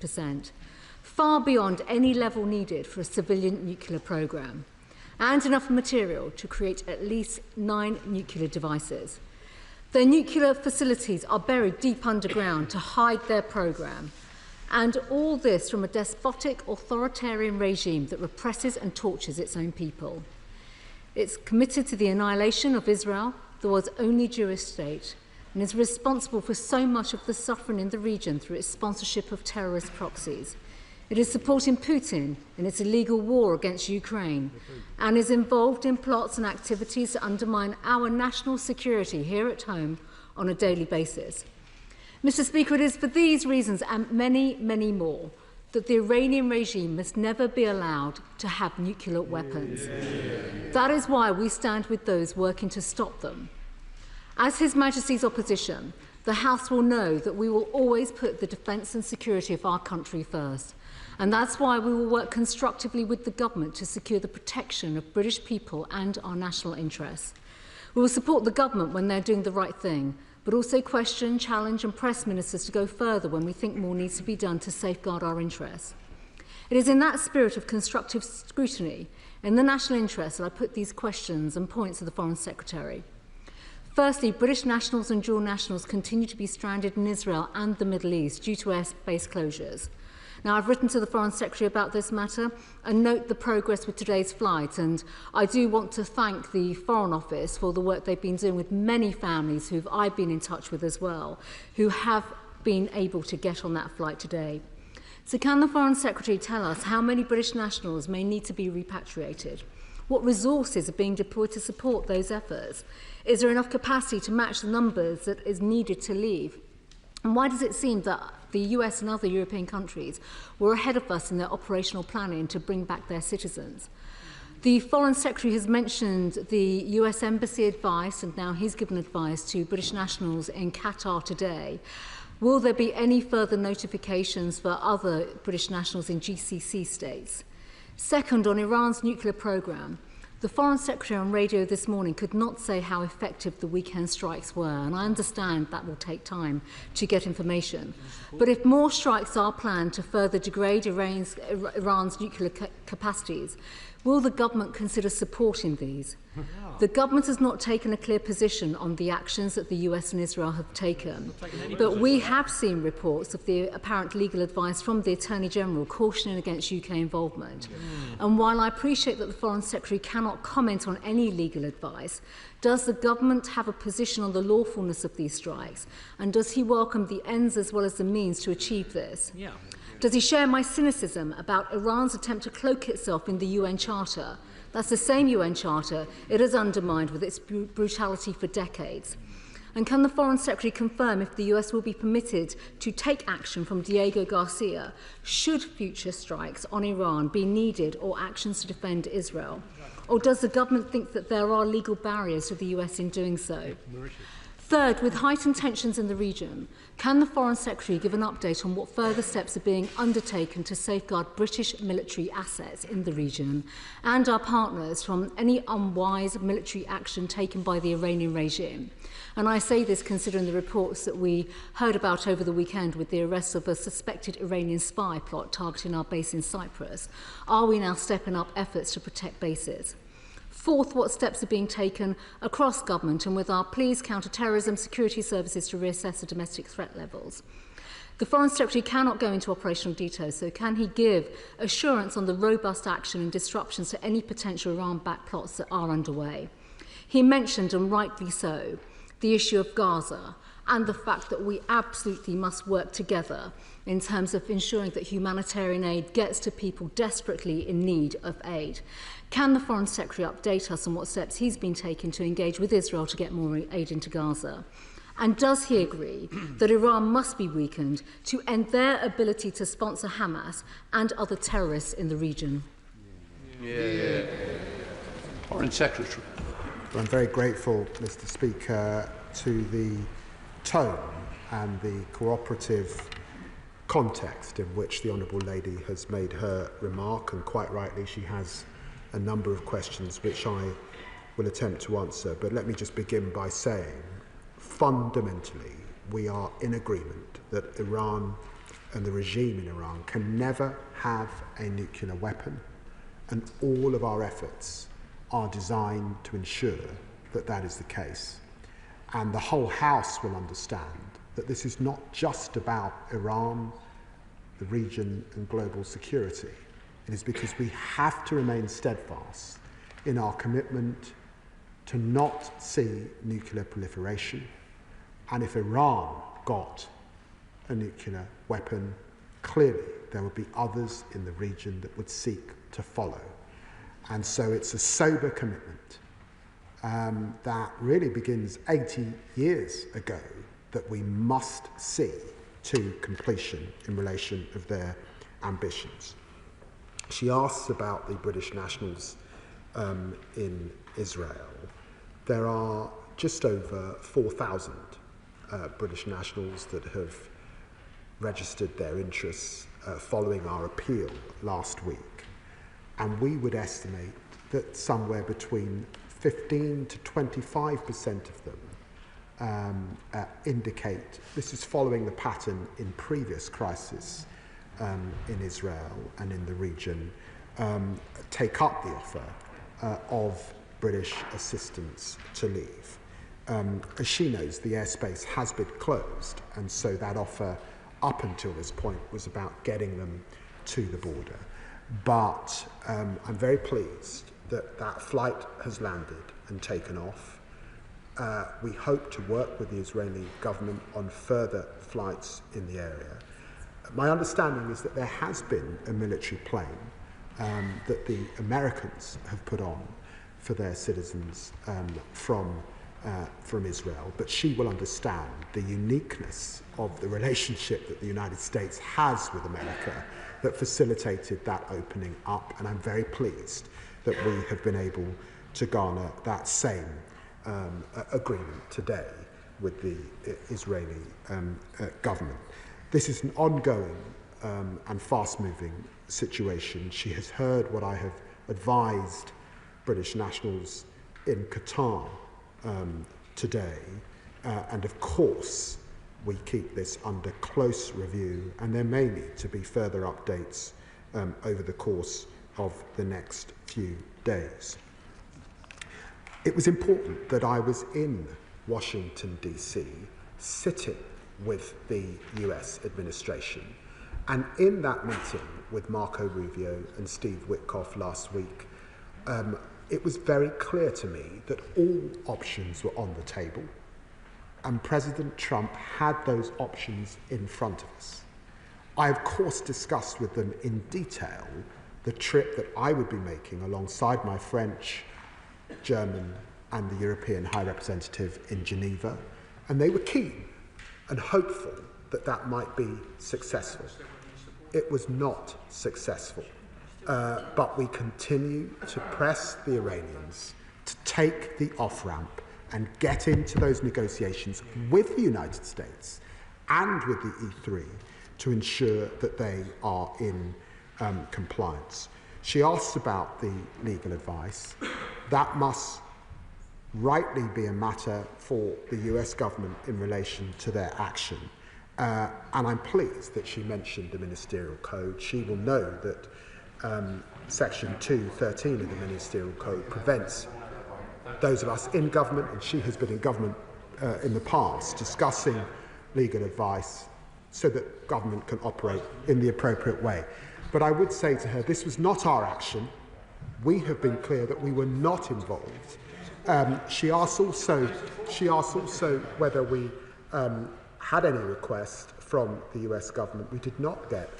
50%, far beyond any level needed for a civilian nuclear programme, and enough material to create at least 9 nuclear devices. Their nuclear facilities are buried deep underground to hide their programme, and all this from a despotic, authoritarian regime that represses and tortures its own people. It's committed to the annihilation of Israel, the world's only Jewish state, and is responsible for so much of the suffering in the region through its sponsorship of terrorist proxies. It is supporting Putin in its illegal war against Ukraine and is involved in plots and activities to undermine our national security here at home on a daily basis. Mr. Speaker, it is for these reasons and many, many more that the Iranian regime must never be allowed to have nuclear weapons. That is why we stand with those working to stop them. As His Majesty's opposition, the House will know that we will always put the defence and security of our country first. And that's why we will work constructively with the government to secure the protection of British people and our national interests. We will support the government when they're doing the right thing, but also question, challenge and press ministers to go further when we think more needs to be done to safeguard our interests. It is in that spirit of constructive scrutiny, in the national interest, that I put these questions and points to the Foreign Secretary. Firstly, British nationals and dual nationals continue to be stranded in Israel and the Middle East due to airbase closures. Now, I've written to the Foreign Secretary about this matter and note the progress with today's flight, and I do want to thank the Foreign Office for the work they've been doing with many families who I've been in touch with as well, who have been able to get on that flight today. So can the Foreign Secretary tell us how many British nationals may need to be repatriated? What resources are being deployed to support those efforts? Is there enough capacity to match the numbers that is needed to leave? And why does it seem that the US and other European countries were ahead of us in their operational planning to bring back their citizens? The Foreign Secretary has mentioned the US Embassy advice, and now he's given advice to British nationals in Qatar today. Will there be any further notifications for other British nationals in GCC states? Second, on Iran's nuclear programme, the Foreign Secretary on radio this morning could not say how effective the weekend strikes were, and I understand that will take time to get information. But if more strikes are planned to further degrade Iran's nuclear capacities, will the government consider supporting these? The government has not taken a clear position on the actions that the US and Israel have taken, but we have seen reports of the apparent legal advice from the Attorney General cautioning against UK involvement. And while I appreciate that the Foreign Secretary cannot comment on any legal advice, does the government have a position on the lawfulness of these strikes? And does he welcome the ends as well as the means to achieve this? Does he share my cynicism about Iran's attempt to cloak itself in the UN Charter? That's the same UN Charter it has undermined with its brutality for decades. And can the Foreign Secretary confirm if the US will be permitted to take action from Diego Garcia should future strikes on Iran be needed or actions to defend Israel? Or does the government think that there are legal barriers to the US in doing so? Third, with heightened tensions in the region, can the Foreign Secretary give an update on what further steps are being undertaken to safeguard British military assets in the region and our partners from any unwise military action taken by the Iranian regime? And I say this considering the reports that we heard about over the weekend with the arrest of a suspected Iranian spy plot targeting our base in Cyprus. Are we now stepping up efforts to protect bases? Fourth, what steps are being taken across government and with our police, counter-terrorism, security services to reassess the domestic threat levels? The Foreign Secretary cannot go into operational details, so can he give assurance on the robust action and disruptions to any potential Iran-backed plots that are underway? He mentioned, and rightly so, the issue of Gaza and the fact that we absolutely must work together in terms of ensuring that humanitarian aid gets to people desperately in need of aid. Can the Foreign Secretary update us on what steps he's been taking to engage with Israel to get more aid into Gaza? And does he agree that Iran must be weakened to end their ability to sponsor Hamas and other terrorists in the region? Foreign Secretary. I'm very grateful, Mr. Speaker, to the tone and the cooperative context in which the Honourable Lady has made her remark, and quite rightly she has a number of questions which I will attempt to answer. But let me just begin by saying, fundamentally, we are in agreement that Iran and the regime in Iran can never have a nuclear weapon, and all of our efforts are designed to ensure that that is the case. And the whole House will understand that this is not just about Iran, the region and global security. It is because we have to remain steadfast in our commitment to not see nuclear proliferation. And if Iran got a nuclear weapon, clearly there would be others in the region that would seek to follow. And so it's a sober commitment that really begins 80 years ago that we must see to completion in relation of their ambitions. She asks about the British nationals in Israel. There are just over 4,000 British nationals that have registered their interests following our appeal last week. And we would estimate that somewhere between 15 to 25% of them indicate, this is following the pattern in previous crises in Israel and in the region, take up the offer of British assistance to leave. As she knows, the airspace has been closed, and so that offer up until this point was about getting them to the border. But I'm very pleased that that flight has landed and taken off. We hope to work with the Israeli government on further flights in the area. My understanding is that there has been a military plane that the Americans have put on for their citizens from Israel, but she will understand the uniqueness of the relationship that the United States has with America that facilitated that opening up, and I'm very pleased that we have been able to garner that same agreement today with the Israeli government. This is an ongoing and fast-moving situation. She has heard what I have advised British nationals in Qatar today, and of course we keep this under close review, and there may need to be further updates over the course of the next few days. It was important that I was in Washington, D.C., sitting with the US administration, and in that meeting with Marco Rubio and Steve Witkoff last week, it was very clear to me that all options were on the table, and President Trump had those options in front of us. I, of course, discussed with them in detail the trip that I would be making alongside my French, German, and the European High Representative in Geneva, and they were keen and hopeful that that might be successful. It was not successful. But we continue to press the Iranians to take the off-ramp and get into those negotiations with the United States and with the E3 to ensure that they are in compliance. She asks about the legal advice. That must rightly be a matter for the US government in relation to their action. And I'm pleased that she mentioned the ministerial code. She will know that Section 213 of the Ministerial Code prevents those of us in government, and she has been in government in the past, discussing legal advice so that government can operate in the appropriate way. But I would say to her, this was not our action. We have been clear that we were not involved. She asked also whether we had any request from the US government. We did not get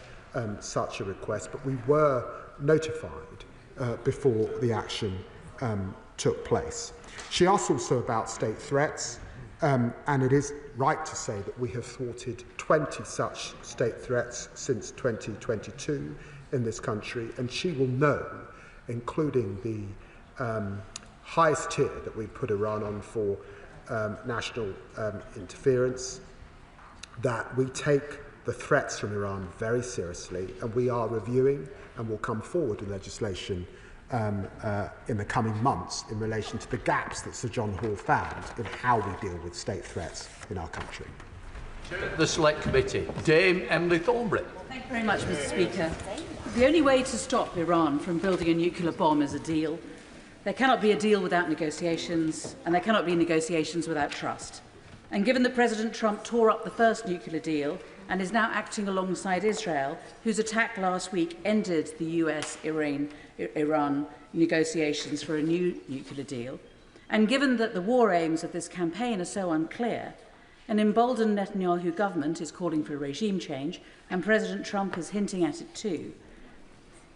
such a request, but we were notified before the action took place. She asked also about state threats, and it is right to say that we have thwarted 20 such state threats since 2022 in this country, and she will know, including the highest tier that we put Iran on for national interference, that we take the threats from Iran very seriously, and we are reviewing and will come forward with legislation in the coming months in relation to the gaps that Sir John Hall found in how we deal with state threats in our country. The Select Committee, Dame Emily Thornberry. Thank you very much, Mr. Speaker. The only way to stop Iran from building a nuclear bomb is a deal. There cannot be a deal without negotiations, and there cannot be negotiations without trust. And given that President Trump tore up the first nuclear deal and is now acting alongside Israel, whose attack last week ended the US-Iran negotiations for a new nuclear deal, and given that the war aims of this campaign are so unclear, an emboldened Netanyahu government is calling for a regime change, and President Trump is hinting at it too.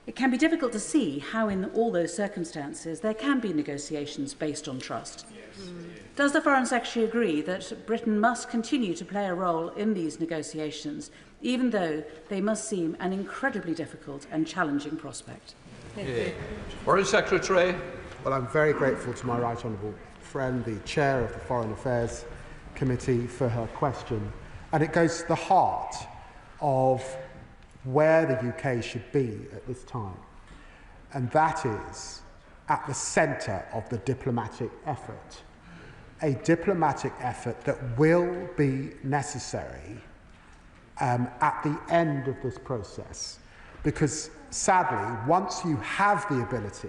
It can be difficult to see how, in all those circumstances, there can be negotiations based on trust. Does the Foreign Secretary agree that Britain must continue to play a role in these negotiations, even though they must seem an incredibly difficult and challenging prospect? Foreign Secretary. Well, I'm very grateful to my right honourable friend, the Chair of the Foreign Affairs Committee, for her question. And it goes to the heart of where the UK should be at this time. And that is at the centre of the diplomatic effort. A diplomatic effort that will be necessary at the end of this process. Because sadly, once you have the ability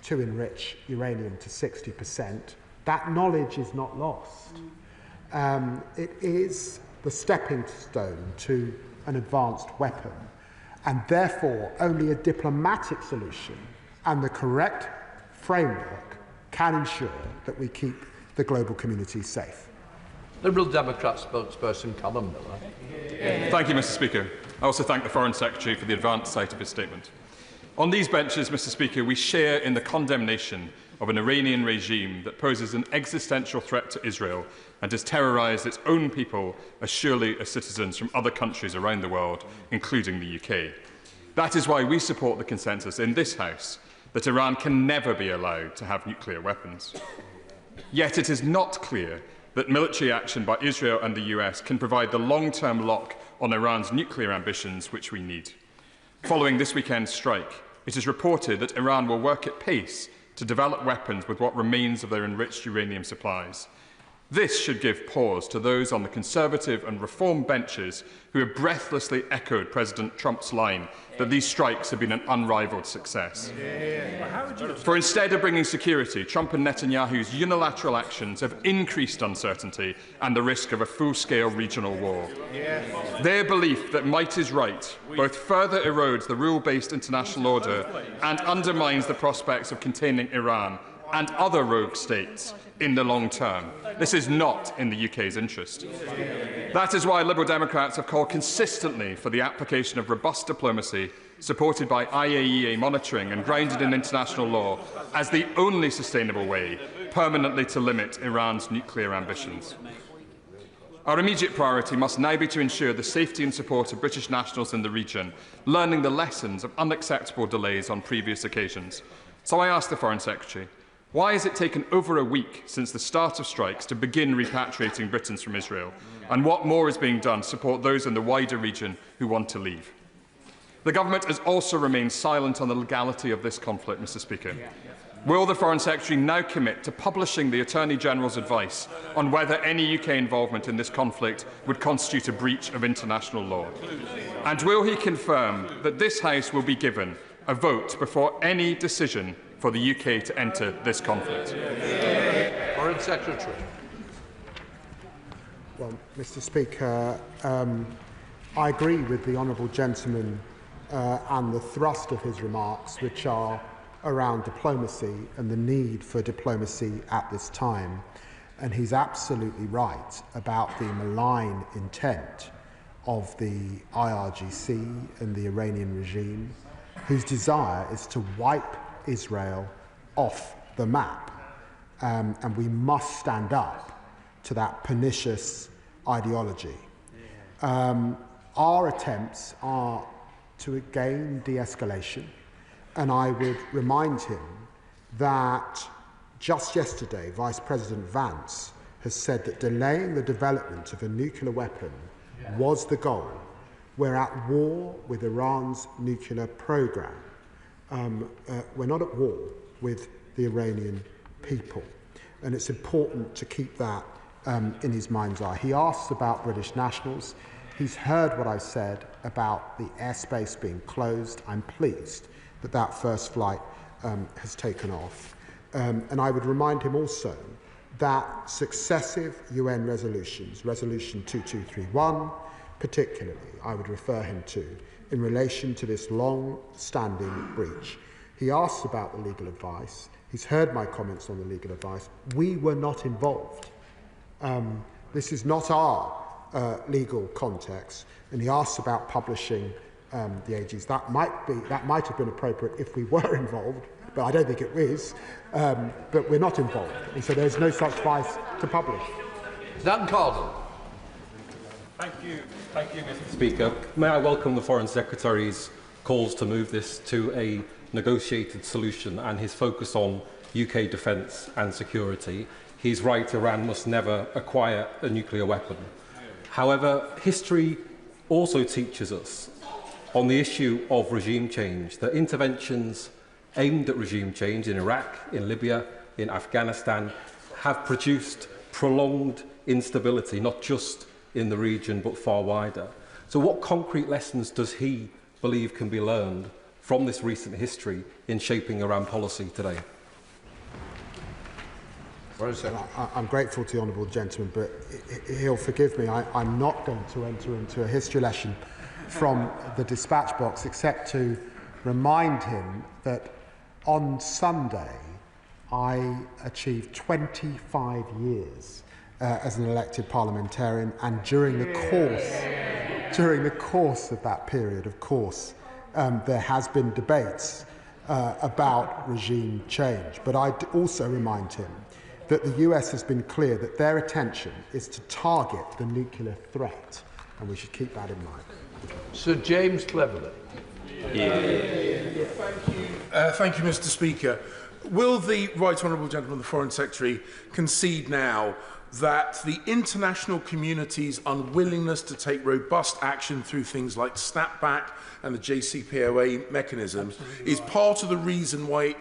to enrich uranium to 60%, that knowledge is not lost. It is the stepping stone to an advanced weapon, and therefore only a diplomatic solution and the correct framework can ensure that we keep the global community safe. Liberal Democrat spokesperson Callum Miller. Thank you, Mr. Speaker. I also thank the Foreign Secretary for the advanced sight of his statement. On these benches, Mr. Speaker, we share in the condemnation of an Iranian regime that poses an existential threat to Israel and has terrorised its own people as surely as citizens from other countries around the world, including the UK. That is why we support the consensus in this House that Iran can never be allowed to have nuclear weapons. Yet it is not clear that military action by Israel and the US can provide the long-term lock on Iran's nuclear ambitions which we need. Following this weekend's strike, it is reported that Iran will work at pace to develop weapons with what remains of their enriched uranium supplies. This should give pause to those on the Conservative and Reform benches who have breathlessly echoed President Trump's line that these strikes have been an unrivalled success. For instead of bringing security, Trump and Netanyahu's unilateral actions have increased uncertainty and the risk of a full-scale regional war. Their belief that might is right both further erodes the rule-based international order and undermines the prospects of containing Iran and other rogue states in the long term. This is not in the UK's interest. That is why Liberal Democrats have called consistently for the application of robust diplomacy, supported by IAEA monitoring and grounded in international law, as the only sustainable way permanently to limit Iran's nuclear ambitions. Our immediate priority must now be to ensure the safety and support of British nationals in the region, learning the lessons of unacceptable delays on previous occasions. So I ask the Foreign Secretary, why has it taken over a week since the start of strikes to begin repatriating Britons from Israel? And what more is being done to support those in the wider region who want to leave? The government has also remained silent on the legality of this conflict, Mr. Speaker. Will the Foreign Secretary now commit to publishing the Attorney-General's advice on whether any UK involvement in this conflict would constitute a breach of international law? And will he confirm that this House will be given a vote before any decision for the UK to enter this conflict? Foreign Secretary. Well, Mr. Speaker, I agree with the honourable gentleman and the thrust of his remarks, which are around diplomacy and the need for diplomacy at this time. And he's absolutely right about the malign intent of the IRGC and the Iranian regime, whose desire is to wipe Israel off the map. And we must stand up to that pernicious ideology. Our attempts are to gain de-escalation, and I would remind him that just yesterday, Vice President Vance has said that delaying the development of a nuclear weapon was the goal. We're at war with Iran's nuclear program. We're not at war with the Iranian people. And it's important to keep that in his mind's eye. He asks about British nationals. He's heard what I said about the airspace being closed. I'm pleased that that first flight has taken off. And I would remind him also that successive UN resolutions, Resolution 2231 particularly, I would refer him to, in relation to this long-standing breach. He asks about the legal advice. He's heard my comments on the legal advice. We were not involved. This is not our legal context. And he asks about publishing the AGs. That might have been appropriate if we were involved, but I don't think it is. But we're not involved, and so there's no such advice to publish. Dan Cardle. Thank you, Mr. Speaker. May I welcome the Foreign Secretary's calls to move this to a negotiated solution and his focus on UK defence and security. He's right, Iran must never acquire a nuclear weapon. However, history also teaches us on the issue of regime change that interventions aimed at regime change in Iraq, in Libya, in Afghanistan have produced prolonged instability, not just in the region but far wider. So what concrete lessons does he believe can be learned from this recent history in shaping Iran policy today? I'm grateful to the honourable gentleman, but he'll forgive me. I'm not going to enter into a history lesson from the dispatch box, except to remind him that on Sunday I achieved 25 years as an elected parliamentarian, and during the course of that period, of course, there has been debates about regime change. But I also remind him that the US has been clear that their attention is to target the nuclear threat, and we should keep that in mind. Sir James Cleverly. Thank you, Mr. Speaker. Will the Right Honourable Gentleman, the Foreign Secretary, concede now that the international community's unwillingness to take robust action through things like snapback and the JCPOA mechanism is part of the reason why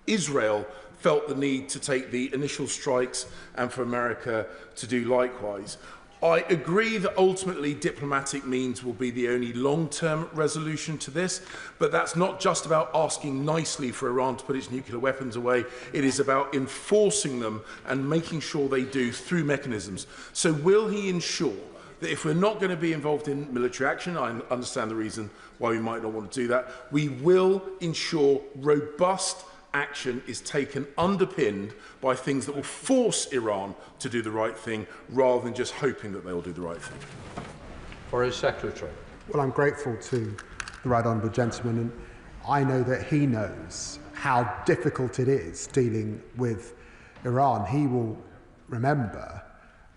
Israel felt the need to take the initial strikes and for America to do likewise? I agree that ultimately diplomatic means will be the only long-term resolution to this, but that's not just about asking nicely for Iran to put its nuclear weapons away. It is about enforcing them and making sure they do through mechanisms. So will he ensure that if we're not going to be involved in military action, I understand the reason why we might not want to do that, we will ensure robust action is taken underpinned by things that will force Iran to do the right thing rather than just hoping that they will do the right thing? Foreign Secretary. Well, I'm grateful to the Right Honourable Gentleman, and I know that he knows how difficult it is dealing with Iran. He will remember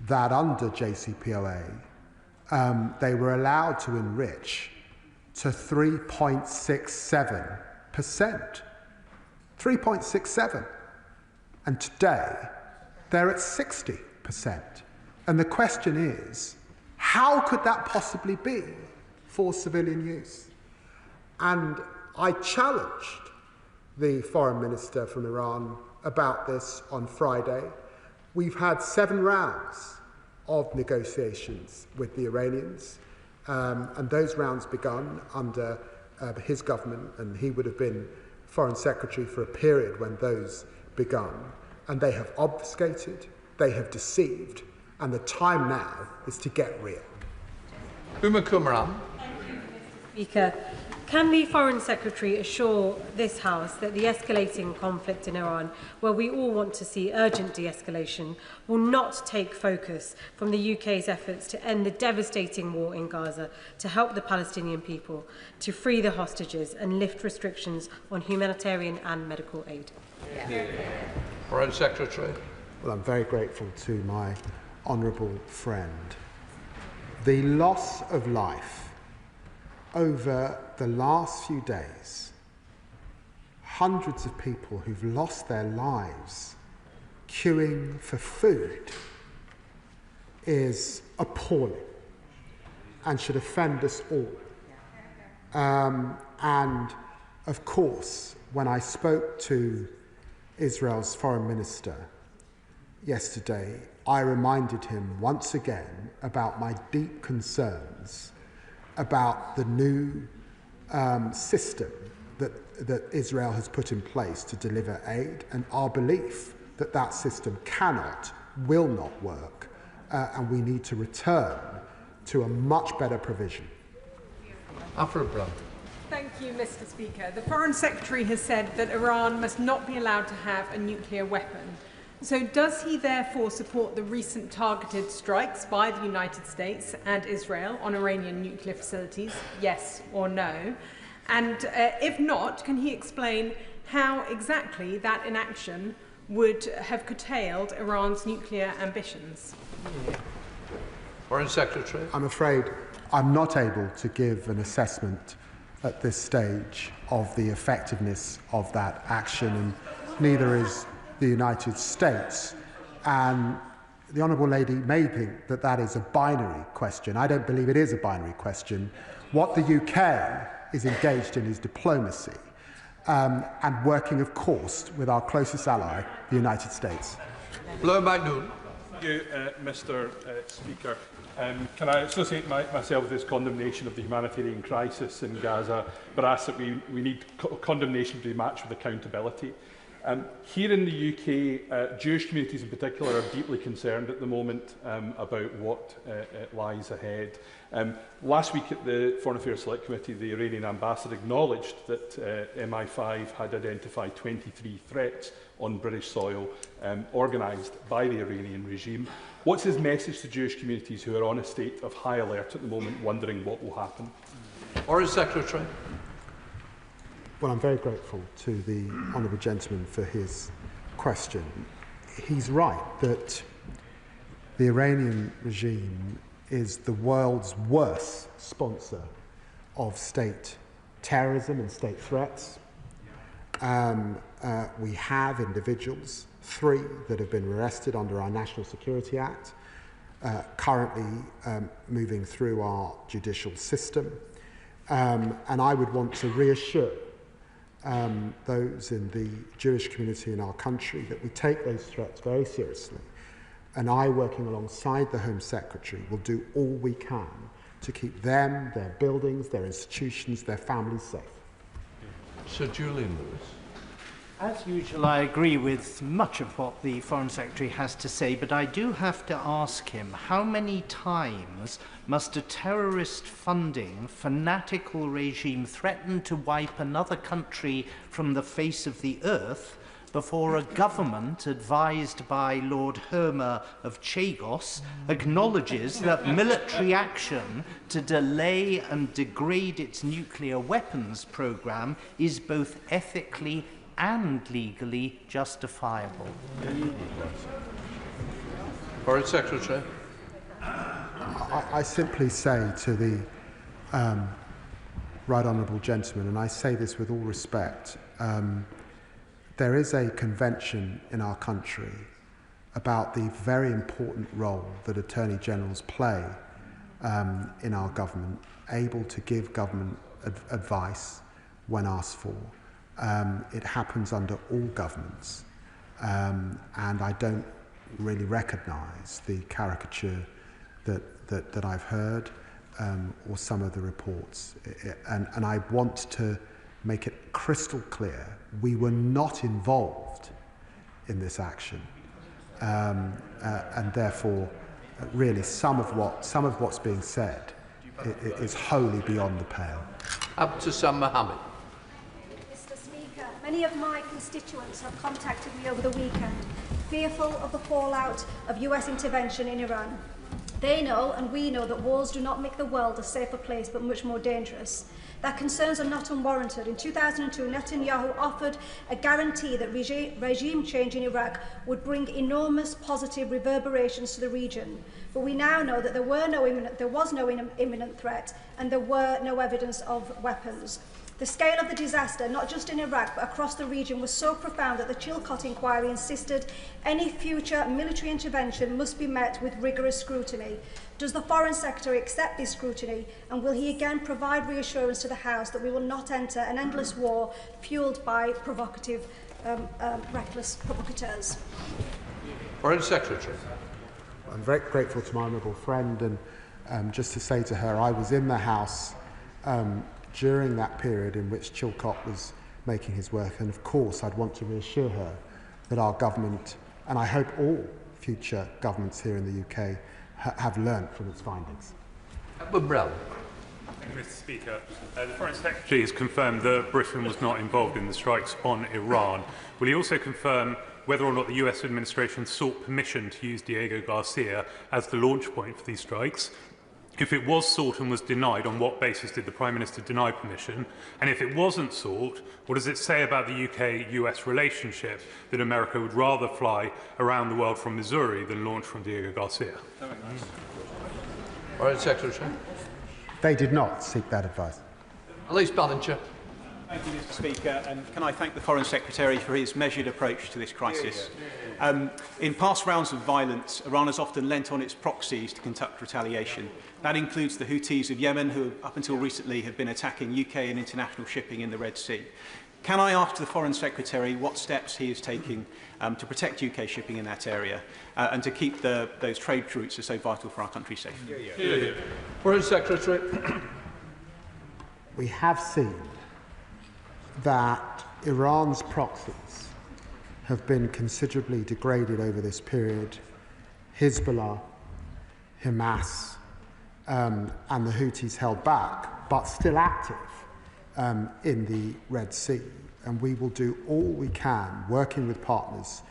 that under JCPOA, they were allowed to enrich to 3.67%. 3.67%. And today, they're at 60%. And the question is, how could that possibly be for civilian use? And I challenged the foreign minister from Iran about this on Friday. We've had 7 rounds of negotiations with the Iranians, and those rounds begun under his government, and he would have been Foreign Secretary for a period when those begun, and they have obfuscated, they have deceived, and the time now is to get real. Uma Kumran. Thank you, Mr. Speaker. Can the Foreign Secretary assure this House that the escalating conflict in Iran, where we all want to see urgent de-escalation, will not take focus from the UK's efforts to end the devastating war in Gaza, to help the Palestinian people, to free the hostages and lift restrictions on humanitarian and medical aid? Foreign Secretary. Well, I'm very grateful to my honourable friend. The loss of life over the last few days, hundreds of people who've lost their lives queuing for food, is appalling and should offend us all. And of course, when I spoke to Israel's foreign minister yesterday, I reminded him once again about my deep concerns about the new system that Israel has put in place to deliver aid, and our belief that that system will not work, and we need to return to a much better provision. Alfred Brown. Thank you, Mr. Speaker. The Foreign Secretary has said that Iran must not be allowed to have a nuclear weapon. So does he therefore support the recent targeted strikes by the United States and Israel on Iranian nuclear facilities, yes or no? And if not, can he explain how exactly that inaction would have curtailed Iran's nuclear ambitions? Foreign Secretary. I'm afraid I'm not able to give an assessment at this stage of the effectiveness of that action, and neither is the United States. And the Honourable Lady may think that that is a binary question. I don't believe it is a binary question. What the UK is engaged in is diplomacy, and working, of course, with our closest ally, the United States. Blair McNoon. Thank you, Mr. Speaker. Can I associate myself with this condemnation of the humanitarian crisis in Gaza, but ask that we need condemnation to be matched with accountability? Here in the UK, Jewish communities in particular are deeply concerned at the moment about what lies ahead. Last week at the Foreign Affairs Select Committee, the Iranian ambassador acknowledged that MI5 had identified 23 threats on British soil organised by the Iranian regime. What's his message to Jewish communities who are on a state of high alert at the moment, wondering what will happen? Foreign Secretary. Well, I'm very grateful to the honourable gentleman for his question. He's right that the Iranian regime is the world's worst sponsor of state terrorism and state threats. We have individuals, 3 that have been arrested under our National Security Act, currently moving through our judicial system. And I would want to reassure those in the Jewish community in our country that we take those threats very seriously. And I, working alongside the Home Secretary, will do all we can to keep them, their buildings, their institutions, their families safe. Sir Julian Lewis. As usual, I agree with much of what the Foreign Secretary has to say, but I do have to ask him, how many times must a terrorist-funding, fanatical regime threaten to wipe another country from the face of the earth before a government advised by Lord Hermer of Chagos acknowledges that military action to delay and degrade its nuclear weapons program is both ethically and legally justifiable? Foreign Secretary. I simply say to the right honourable gentleman, and I say this with all respect, there is a convention in our country about the very important role that Attorney Generals play in our government, able to give government advice when asked for. It happens under all governments, and I don't really recognise the caricature that I've heard or some of the reports. And I want to make it crystal clear, we were not involved in this action, and therefore, really, some of what's being said is wholly beyond the pale. Up to Sam Mohammed. Many of my constituents have contacted me over the weekend, fearful of the fallout of US intervention in Iran. They know, and we know, that wars do not make the world a safer place, but much more dangerous. Their concerns are not unwarranted. In 2002, Netanyahu offered a guarantee that regime change in Iraq would bring enormous positive reverberations to the region. But we now know that there was no imminent threat, and there were no evidence of weapons. The scale of the disaster, not just in Iraq but across the region, was so profound that the Chilcot inquiry insisted any future military intervention must be met with rigorous scrutiny. Does the Foreign Secretary accept this scrutiny, and will he again provide reassurance to the House that we will not enter an endless war fuelled by provocative, reckless provocateurs? Foreign Secretary. I'm very grateful to my honourable friend, and just to say to her, I was in the House during that period in which Chilcot was making his work, and of course I'd want to reassure her that our government, and I hope all future governments here in the UK, have learnt from its findings. Brown. Thank you, Mr. Speaker. The Foreign Secretary has confirmed that Britain was not involved in the strikes on Iran. Will he also confirm whether or not the US administration sought permission to use Diego Garcia as the launch point for these strikes? If it was sought and was denied, on what basis did the Prime Minister deny permission? And if it wasn't sought, what does it say about the UK-US relationship that America would rather fly around the world from Missouri than launch from Diego Garcia? Foreign Secretary. They did not seek that advice. Elise Ballinger. Thank you, Mr. Speaker, and can I thank the Foreign Secretary for his measured approach to this crisis. In past rounds of violence, Iran has often lent on its proxies to conduct retaliation. That includes the Houthis of Yemen, who up until recently have been attacking UK and international shipping in the Red Sea. Can I ask the Foreign Secretary what steps he is taking to protect UK shipping in that area and to keep those trade routes that are so vital for our country safe? Foreign Secretary. We have seen that Iran's proxies have been considerably degraded over this period. Hezbollah, Hamas, and the Houthis held back, but still active in the Red Sea. And we will do all we can, working with partners,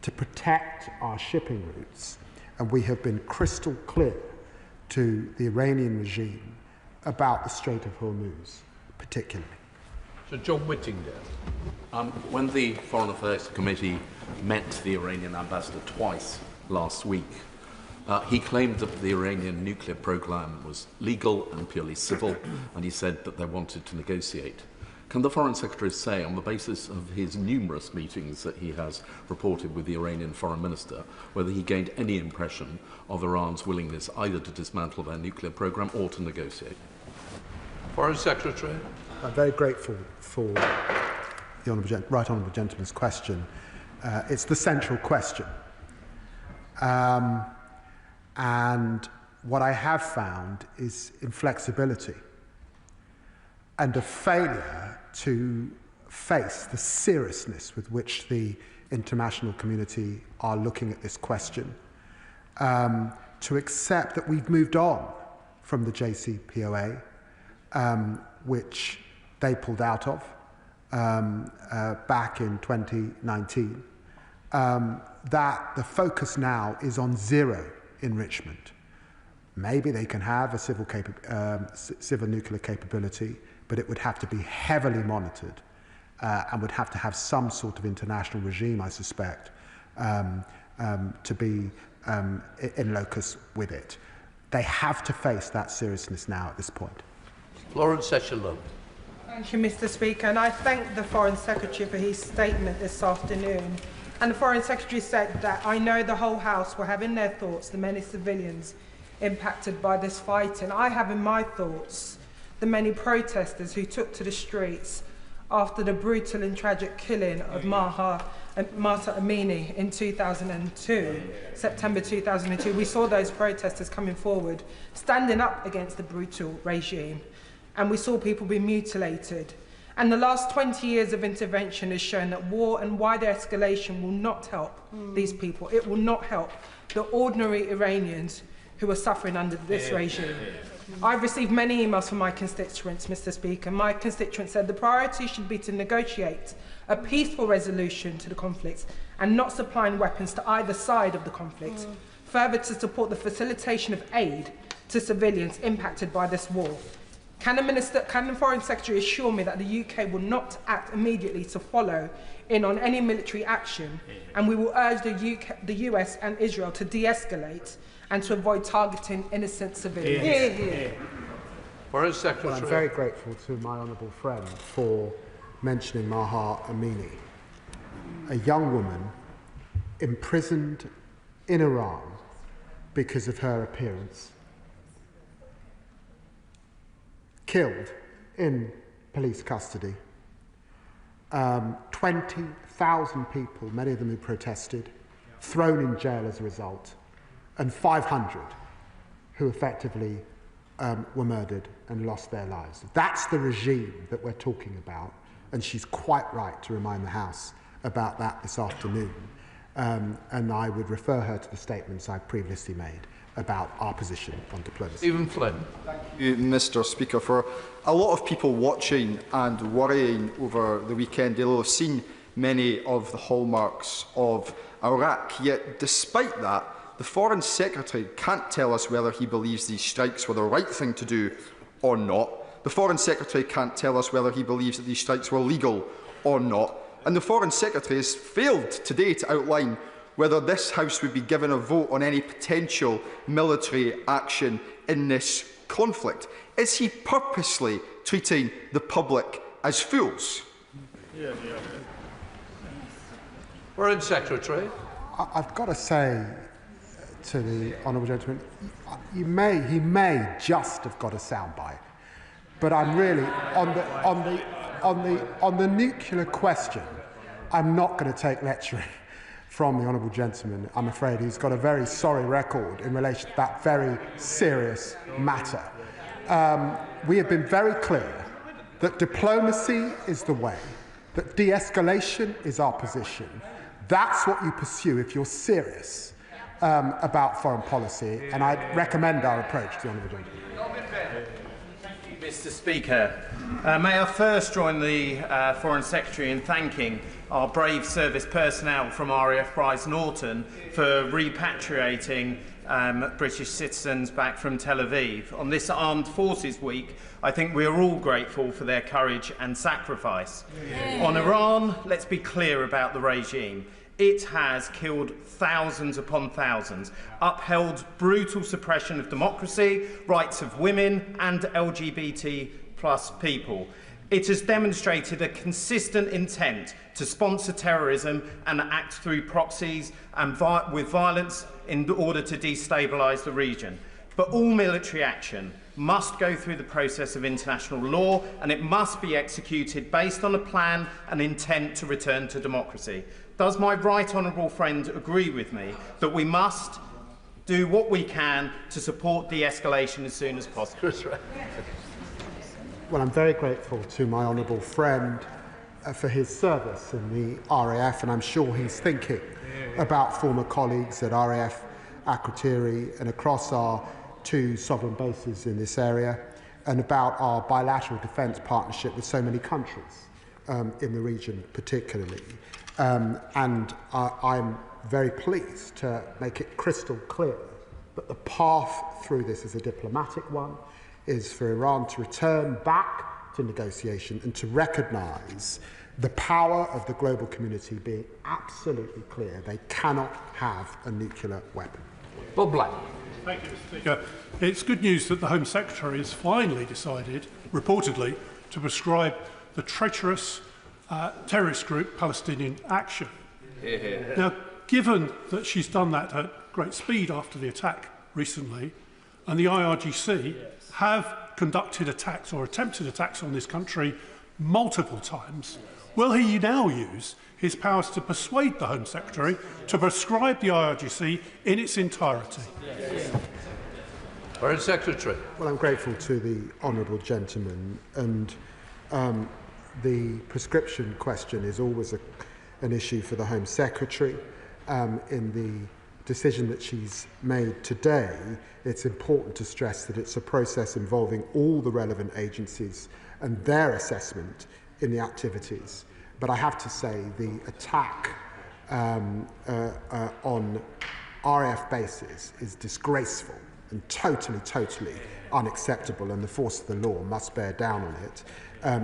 to protect our shipping routes. And we have been crystal clear to the Iranian regime about the Strait of Hormuz, particularly. Sir John Whittingdale. When the Foreign Affairs Committee met the Iranian ambassador twice last week, he claimed that the Iranian nuclear program was legal and purely civil, and he said that they wanted to negotiate. Can the Foreign Secretary say, on the basis of his numerous meetings that he has reported with the Iranian Foreign Minister, whether he gained any impression of Iran's willingness either to dismantle their nuclear program or to negotiate? Foreign Secretary. I'm very grateful for the Right Honourable Gentleman's question. It's the central question. And what I have found is inflexibility and a failure to face the seriousness with which the international community are looking at this question, to accept that we've moved on from the JCPOA, which they pulled out of back in 2019, that the focus now is on zero enrichment. Maybe they can have a civil nuclear capability, but it would have to be heavily monitored and would have to have some sort of international regime, I suspect, to be in locus with it. They have to face that seriousness now at this point. Lawrence Session. Thank you, Mr. Speaker, and I thank the Foreign Secretary for his statement this afternoon. And the Foreign Secretary said that I know the whole House will have in their thoughts the many civilians impacted by this fighting. I have in my thoughts the many protesters who took to the streets after the brutal and tragic killing of Mahsa Amini in 2002, September 2002. We saw those protesters coming forward, standing up against the brutal regime, and we saw people be mutilated. And the last 20 years of intervention has shown that war and wider escalation will not help these people. It will not help the ordinary Iranians who are suffering under this regime. I've received many emails from my constituents, Mr. Speaker. My constituents said the priority should be to negotiate a peaceful resolution to the conflict and not supplying weapons to either side of the conflict. Further, to support the facilitation of aid to civilians impacted by this war. Can the Foreign Secretary assure me that the UK will not act immediately to follow in on any military action, and we will urge the US and Israel to de-escalate and to avoid targeting innocent civilians? Foreign Secretary. Well, I'm very grateful to my honourable friend for mentioning Mahsa Amini, a young woman imprisoned in Iran because of her appearance, killed in police custody. 20,000 people, many of them who protested, thrown in jail as a result. and 500 who effectively were murdered and lost their lives. That's the regime that we're talking about, and she's quite right to remind the House about that this afternoon. And I would refer her to the statements I previously made about our position on diplomacy. Stephen Flynn. Thank you, Mr. Speaker. For a lot of people watching and worrying over the weekend, they'll have seen many of the hallmarks of Iraq. Yet, despite that, the Foreign Secretary can't tell us whether he believes these strikes were the right thing to do or not. The Foreign Secretary can't tell us whether he believes that these strikes were legal or not. And the Foreign Secretary has failed today to outline whether this House would be given a vote on any potential military action in this conflict. Is he purposely treating the public as fools? Foreign Secretary. I've got to say to the honourable gentleman, he may just have got a soundbite, but I'm really on the nuclear question. I'm not going to take lecturing from the honourable gentleman. I'm afraid he's got a very sorry record in relation to that very serious matter. We have been very clear that diplomacy is the way, that de-escalation is our position. That's what you pursue if you're serious about foreign policy, and I'd recommend our approach to the honourable gentleman. Mr. Speaker, may I first join the Foreign Secretary in thanking our brave service personnel from RAF Prize Norton for repatriating British citizens back from Tel Aviv. On this Armed Forces Week, I think we are all grateful for their courage and sacrifice. Yeah. On Iran, let's be clear about the regime. It has killed thousands upon thousands, upheld brutal suppression of democracy, rights of women and LGBT+ people. It has demonstrated a consistent intent to sponsor terrorism and act through proxies and with violence in order to destabilise the region. But all military action must go through the process of international law, and it must be executed based on a plan and intent to return to democracy. Does my right honourable friend agree with me that we must do what we can to support de-escalation as soon as possible? Well, I'm very grateful to my honourable friend for his service in the RAF, and I'm sure he's thinking about former colleagues at RAF Repatriation and across our 2 sovereign bases in this area, and about our bilateral defence partnership with so many countries in the region particularly. And I'm very pleased to make it crystal clear that the path through this is a diplomatic one, is for Iran to return back to negotiation and to recognise the power of the global community being absolutely clear. They cannot have a nuclear weapon. Bob Black. Thank you, Mr. Speaker. It's good news that the Home Secretary has finally decided, reportedly, to prescribe the treacherous terrorist group Palestinian Action. Now, given that she's done that at great speed after the attack recently, and the IRGC have conducted attacks or attempted attacks on this country multiple times, will he now use his powers to persuade the Home Secretary to prescribe the IRGC in its entirety? Foreign Secretary. Well, I'm grateful to the honourable gentleman, and the prescription question is always an issue for the Home Secretary. In the decision that she's made today, it's important to stress that it's a process involving all the relevant agencies and their assessment in the activities. But I have to say the attack on RAF bases is disgraceful and totally unacceptable, and the force of the law must bear down on it.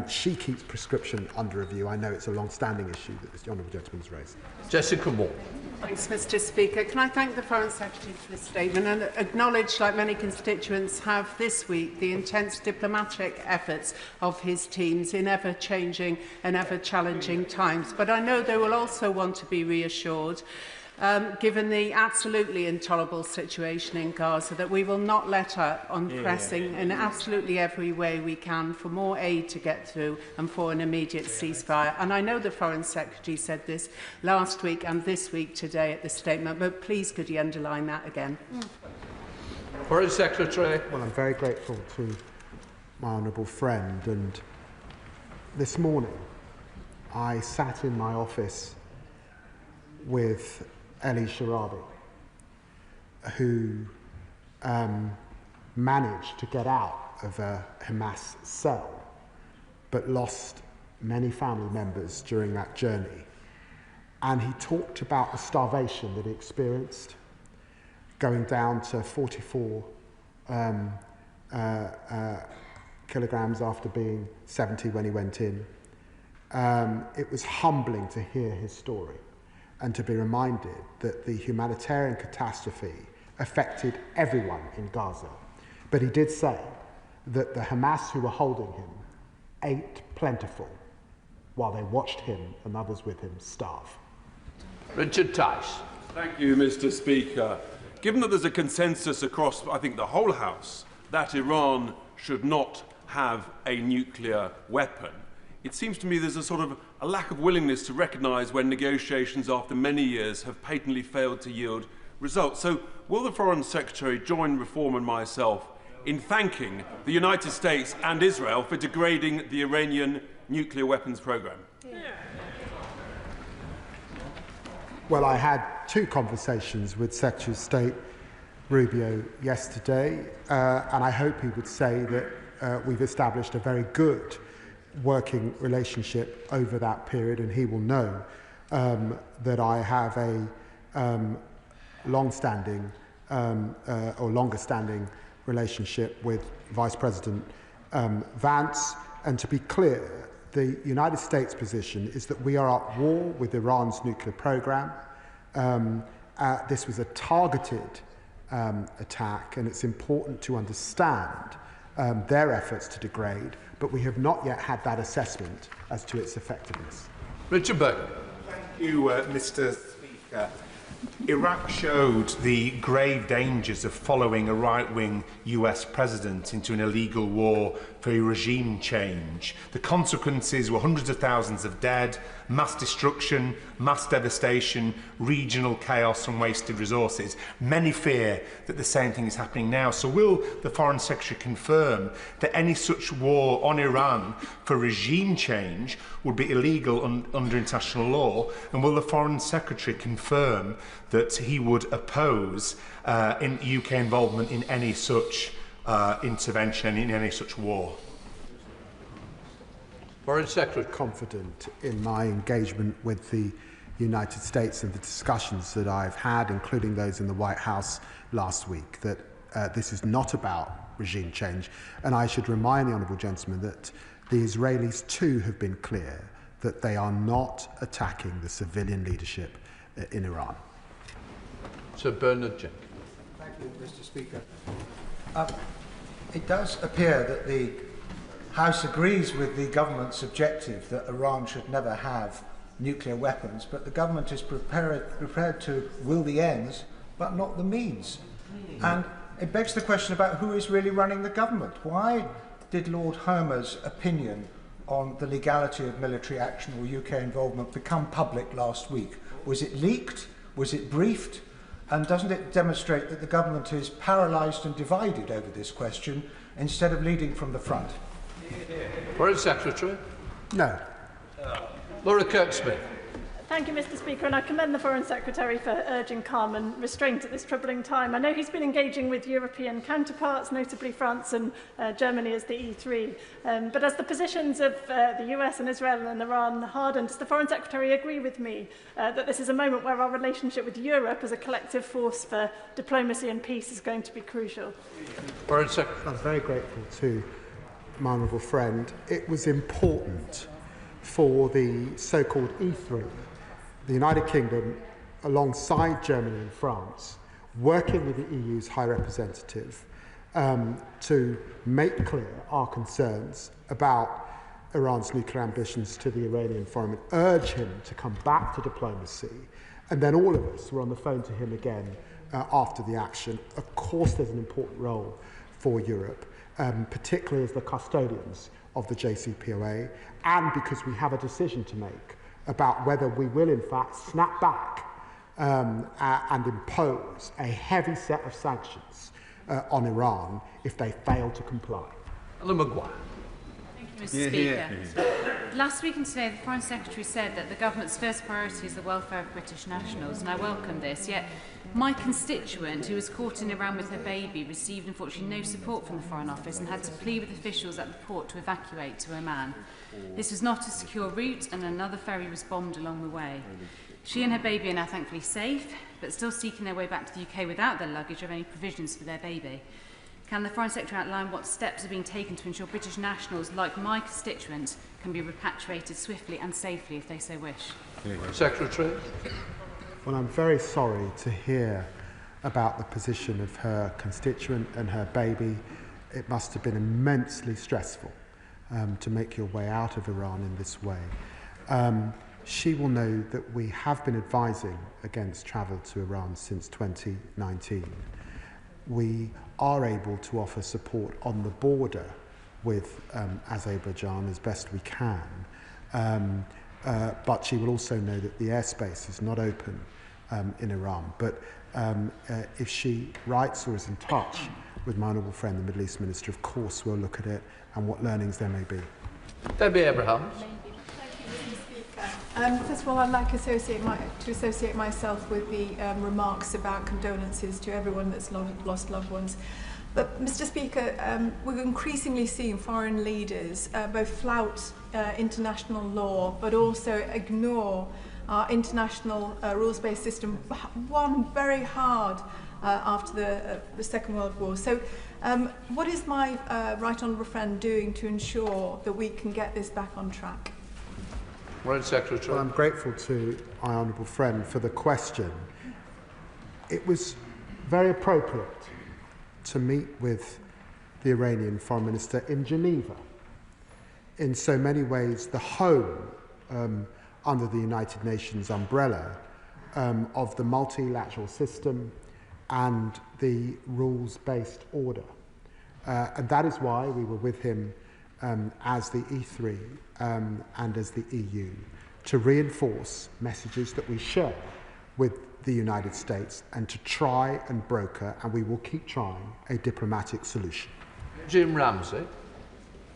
She keeps prescription under review. I know it's a long-standing issue that the honourable gentleman has raised. Jessica Moore. Thanks, Mr. Speaker. Can I thank the Foreign Secretary for this statement and acknowledge, like many constituents have this week, the intense diplomatic efforts of his teams in ever-changing and ever-challenging times. But I know they will also want to be reassured given the absolutely intolerable situation in Gaza, that we will not let up on pressing in absolutely every way we can for more aid to get through and for an immediate ceasefire. And I know the Foreign Secretary said this last week and this week today at the statement, but please could he underline that again? Foreign Secretary. Well, I'm very grateful to my honourable friend, and this morning I sat in my office with Eli Sharabi, who managed to get out of a Hamas cell but lost many family members during that journey. And he talked about the starvation that he experienced, going down to 44 kilograms after being 70 when he went in. It was humbling to hear his story and to be reminded that the humanitarian catastrophe affected everyone in Gaza. But he did say that the Hamas who were holding him ate plentiful while they watched him and others with him starve. Richard Tice. Thank you, Mr. Speaker. Given that there's a consensus across, I think, the whole House that Iran should not have a nuclear weapon, it seems to me there's a sort of a lack of willingness to recognise when negotiations after many years have patently failed to yield results. So will the Foreign Secretary join Reform and myself in thanking the United States and Israel for degrading the Iranian nuclear weapons programme? Well, I had two conversations with Secretary of State Rubio yesterday, and I hope he would say that we've established a very good working relationship over that period, and he will know that I have a long-standing or longer-standing relationship with Vice President Vance. And to be clear, the United States position is that we are at war with Iran's nuclear program. This was a targeted attack, and it's important to understand their efforts to degrade, but we have not yet had that assessment as to its effectiveness. Richard Burton. Thank you, Mr. Speaker. Iraq showed the grave dangers of following a right-wing US president into an illegal war for regime change. The consequences were hundreds of thousands of dead, mass destruction, mass devastation, regional chaos and wasted resources. Many fear that the same thing is happening now. So will the Foreign Secretary confirm that any such war on Iran for regime change would be illegal under international law? And will the Foreign Secretary confirm that he would oppose in UK involvement in any such intervention, in any such war? Foreign Secretary. Confident in my engagement with the United States and the discussions that I've had, including those in the White House last week, that this is not about regime change. And I should remind the honourable gentleman that the Israelis too have been clear that they are not attacking the civilian leadership in Iran. Sir Bernard Jenkins. Thank you, Mr. Speaker. It does appear that the House agrees with the government's objective that Iran should never have nuclear weapons, but the government is prepared to will the ends, but not the means. And it begs the question about who is really running the government. Why did Lord Homer's opinion on the legality of military action or UK involvement become public last week? Was it leaked? Was it briefed? And doesn't it demonstrate that the government is paralysed and divided over this question instead of leading from the front? Foreign Secretary. No. Laura Kirk-Smith. Thank you, Mr. Speaker, and I commend the Foreign Secretary for urging calm and restraint at this troubling time. I know he's been engaging with European counterparts, notably France and Germany as the E3. But as the positions of the US and Israel and Iran harden, does the Foreign Secretary agree with me that this is a moment where our relationship with Europe as a collective force for diplomacy and peace is going to be crucial? Foreign Secretary. I'm very grateful to my honourable friend. It was important for the so-called E3, the United Kingdom, alongside Germany and France, working with the EU's High Representative to make clear our concerns about Iran's nuclear ambitions to the Iranian forum and urge him to come back to diplomacy And then all of us were on the phone to him again after the action. Of course, there's an important role for Europe, particularly as the custodians of the JCPOA, and because we have a decision to make about whether we will, in fact, snap back and impose a heavy set of sanctions on Iran if they fail to comply. Alan Maguire. Thank you, Mr. Speaker. Last week and today, the Foreign Secretary said that the government's first priority is the welfare of British nationals, and I welcome this. Yet, my constituent, who was caught in Iran with her baby, received unfortunately no support from the Foreign Office and had to plead with officials at the port to evacuate to Oman. This was not a secure route, and another ferry was bombed along the way. She and her baby are now thankfully safe, but still seeking their way back to the UK without their luggage or any provisions for their baby. Can the Foreign Secretary outline what steps are being taken to ensure British nationals, like my constituent, can be repatriated swiftly and safely if they so wish? Secretary. Well, I'm very sorry to hear about the position of her constituent and her baby. It must have been immensely stressful to make your way out of Iran in this way. She will know that we have been advising against travel to Iran since 2019. We are able to offer support on the border with Azerbaijan as best we can, but she will also know that the airspace is not open in Iran. But if she writes or is in touch with my honourable friend, the Middle East Minister, of course we'll look at it and what learnings there may be. Debbie Abrahams. First of all, I'd like to associate myself with the remarks about condolences to everyone that's lost loved ones. But, Mr. Speaker, we're increasingly seeing foreign leaders both flout international law, but also ignore our international rules-based system, won very hard after the Second World War. So, what is my right honourable friend doing to ensure that we can get this back on track? Foreign Secretary. Well, I'm grateful to my honourable friend for the question. It was very appropriate to meet with the Iranian Foreign Minister in Geneva. In so many ways, the home under the United Nations umbrella of the multilateral system and the rules-based order. And that is why we were with him as the E3 and as the EU to reinforce messages that we share with the United States and to try and broker, and we will keep trying, a diplomatic solution. Jim Ramsey.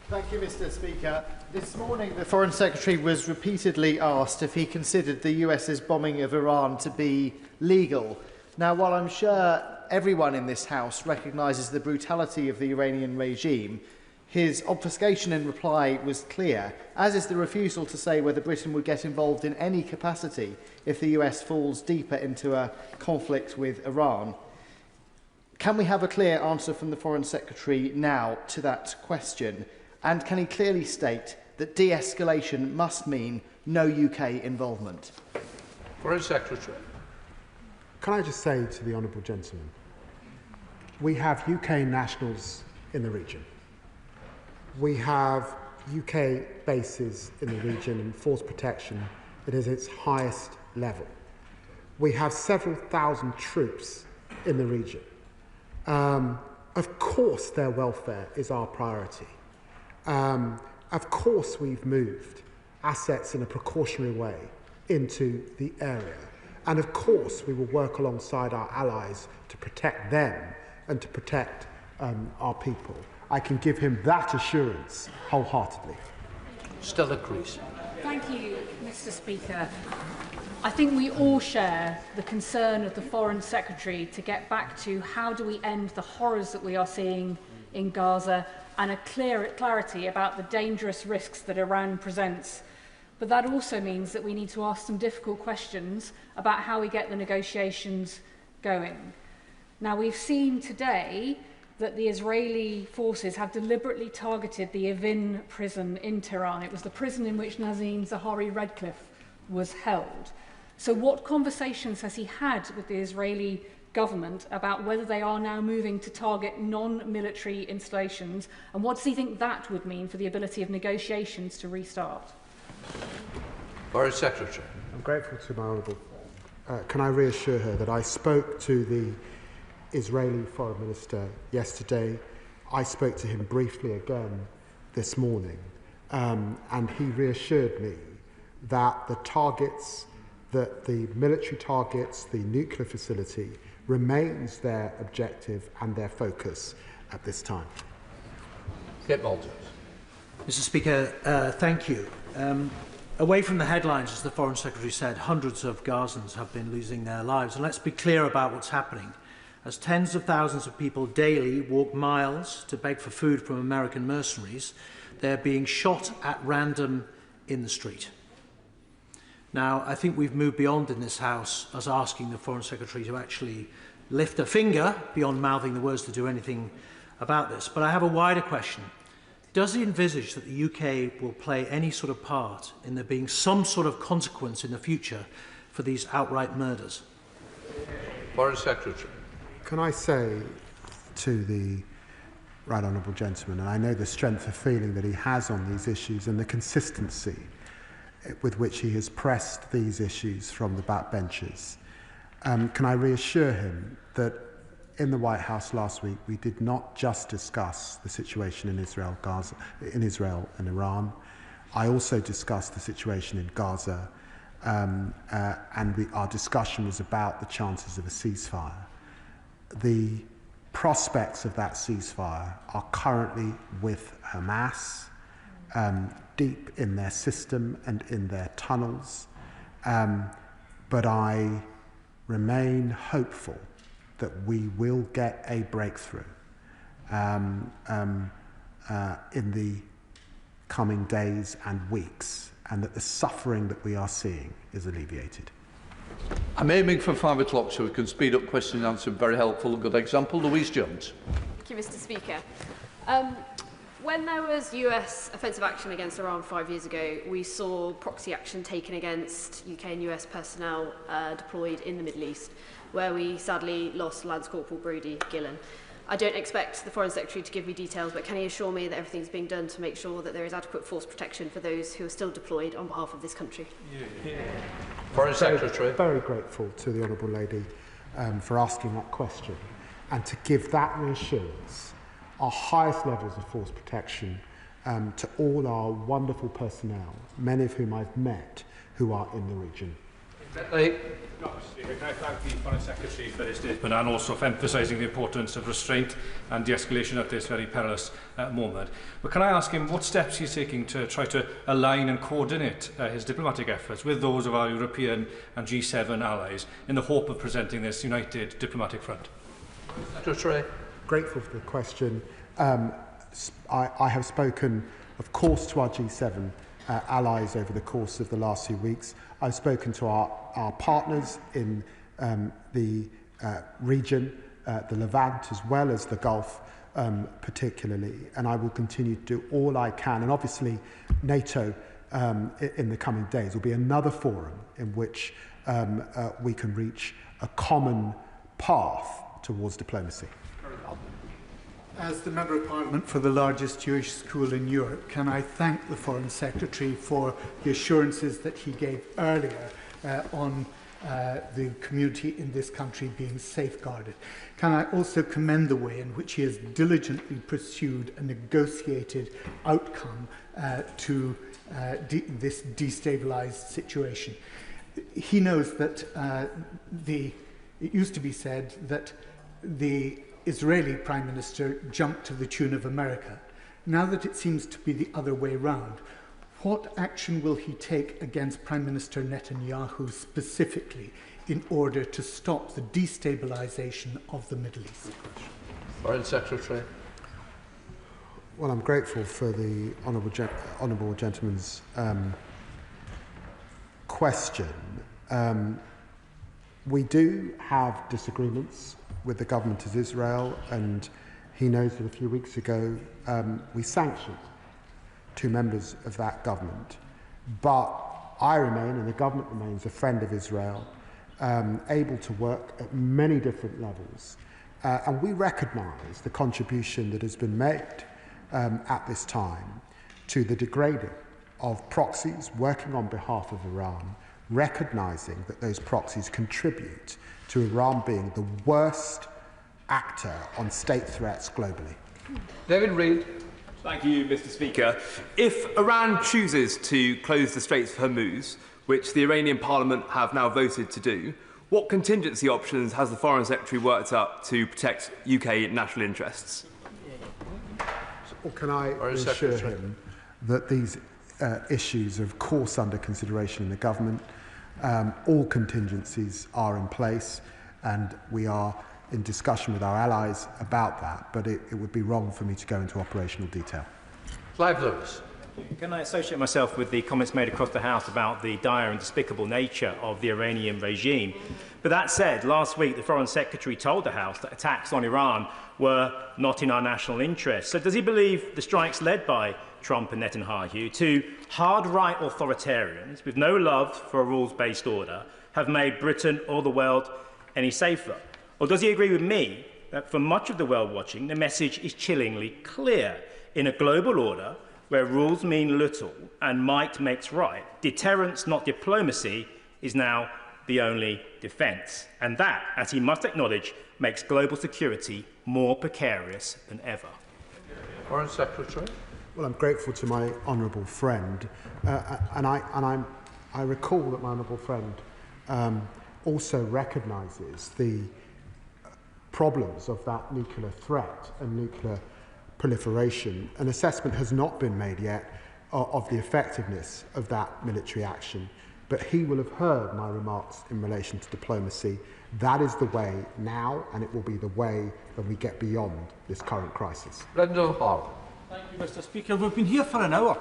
Thank you, Mr. Speaker. This morning, the Foreign Secretary was repeatedly asked if he considered the US's bombing of Iran to be legal. Now, while I'm sure everyone in this House recognises the brutality of the Iranian regime, his obfuscation in reply was clear, as is the refusal to say whether Britain would get involved in any capacity if the US falls deeper into a conflict with Iran. Can we have a clear answer from the Foreign Secretary now to that question? And can he clearly state that de-escalation must mean no UK involvement? Foreign Secretary. Can I just say to the honourable gentleman, we have UK nationals in the region. We have UK bases in the region and force protection that is its highest level. We have several thousand troops in the region. Of course their welfare is our priority. Of course we've moved assets in a precautionary way into the area. And of course we will work alongside our allies to protect them and to protect our people. I can give him that assurance wholeheartedly. Stella Creasy. Thank you, Mr. Speaker. I think we all share the concern of the Foreign Secretary to get back to how do we end the horrors that we are seeing in Gaza and a clarity about the dangerous risks that Iran presents. But that also means that we need to ask some difficult questions about how we get the negotiations going. Now, we've seen today that the Israeli forces have deliberately targeted the Evin prison in Tehran. It was the prison in which Nazanin Zaghari-Ratcliffe was held. So what conversations has he had with the Israeli government about whether they are now moving to target non-military installations, and what does he think that would mean for the ability of negotiations to restart? Foreign Secretary. I'm grateful to my honourable can I reassure her that I spoke to the Israeli Foreign Minister yesterday. I spoke to him briefly again this morning, and he reassured me that the targets, that the military targets, the nuclear facility, remains their objective and their focus at this time. Mr. Speaker, thank you. Away from the headlines, as the Foreign Secretary said, hundreds of Gazans have been losing their lives. And let's be clear about what's happening. As tens of thousands of people daily walk miles to beg for food from American mercenaries, they're being shot at random in the street. Now, I think we've moved beyond in this House as asking the Foreign Secretary to actually lift a finger beyond mouthing the words to do anything about this. But I have a wider question. Does he envisage that the UK will play any sort of part in there being some sort of consequence in the future for these outright murders? Foreign Secretary. Can I say to the right honourable gentleman, and I know the strength of feeling that he has on these issues and the consistency with which he has pressed these issues from the backbenches, can I reassure him that in the White House last week, we did not just discuss the situation in Israel, Gaza, in Israel and Iran. I also discussed the situation in Gaza, and our discussion was about the chances of a ceasefire. The prospects of that ceasefire are currently with Hamas, deep in their system and in their tunnels, but I remain hopeful that we will get a breakthrough in the coming days and weeks, and that the suffering that we are seeing is alleviated. I'm aiming for 5 o'clock so we can speed up question and answer. Very helpful, good example. Louise Jones. Thank you, Mr. Speaker. When there was US offensive action against Iran 5 years ago, we saw proxy action taken against UK and US personnel deployed in the Middle East, where we sadly lost Lance Corporal Brodie Gillen. I don't expect the Foreign Secretary to give me details, but can he assure me that everything's being done to make sure that there is adequate force protection for those who are still deployed on behalf of this country? Foreign Secretary. Very grateful to the Honourable Lady for asking that question and to give that reassurance, our highest levels of force protection to all our wonderful personnel, many of whom I've met, who are in the region. Can I thank the Foreign Secretary for his statement and also for emphasising the importance of restraint and de-escalation at this very perilous moment. But can I ask him what steps he's taking to try to align and coordinate his diplomatic efforts with those of our European and G7 allies in the hope of presenting this united diplomatic front? Secretary. Grateful for the question. I have spoken, of course, to our G7 allies over the course of the last few weeks. I've spoken to our partners in the region, the Levant, as well as the Gulf, particularly, and I will continue to do all I can. And obviously, NATO in the coming days will be another forum in which we can reach a common path towards diplomacy. As the Member of Parliament for the largest Jewish school in Europe, can I thank the Foreign Secretary for the assurances that he gave earlier on the community in this country being safeguarded. Can I also commend the way in which he has diligently pursued a negotiated outcome to this destabilised situation. He knows that it used to be said that the Israeli Prime Minister jumped to the tune of America. Now that it seems to be the other way round, what action will he take against Prime Minister Netanyahu specifically in order to stop the destabilisation of the Middle East? Foreign Secretary. Well, I'm grateful for the honourable gentleman's question. We do have disagreements with the government of Israel, and he knows that a few weeks ago we sanctioned 2 members of that government. But I remain, and the government remains, a friend of Israel, able to work at many different levels. And we recognise the contribution that has been made at this time to the degrading of proxies working on behalf of Iran, recognising that those proxies contribute to Iran being the worst actor on state threats globally. David Reid. Thank you, Mr. Speaker. If Iran chooses to close the Strait of Hormuz, which the Iranian Parliament have now voted to do, what contingency options has the Foreign Secretary worked up to protect UK national interests? Well, can I assure him that these issues are, of course, under consideration in the government? All contingencies are in place, and we are in discussion with our allies about that, but it would be wrong for me to go into operational detail. Clive Lewis. Can I associate myself with the comments made across the House about the dire and despicable nature of the Iranian regime? But that said, last week the Foreign Secretary told the House that attacks on Iran were not in our national interest. So does he believe the strikes led by Trump and Netanyahu, two hard-right authoritarians with no love for a rules-based order, have made Britain or the world any safer? Or does he agree with me that for much of the world watching, the message is chillingly clear? In a global order where rules mean little and might makes right, deterrence, not diplomacy, is now the only defence. And that, as he must acknowledge, makes global security more precarious than ever. Foreign Secretary. Well, I'm grateful to my honourable friend, and I recall that my honourable friend also recognises the problems of that nuclear threat and nuclear proliferation. An assessment has not been made yet of the effectiveness of that military action, but he will have heard my remarks in relation to diplomacy. That is the way now, and it will be the way when we get beyond this current crisis. Brendan Hall. Thank you, Mr. Speaker. We've been here for an hour,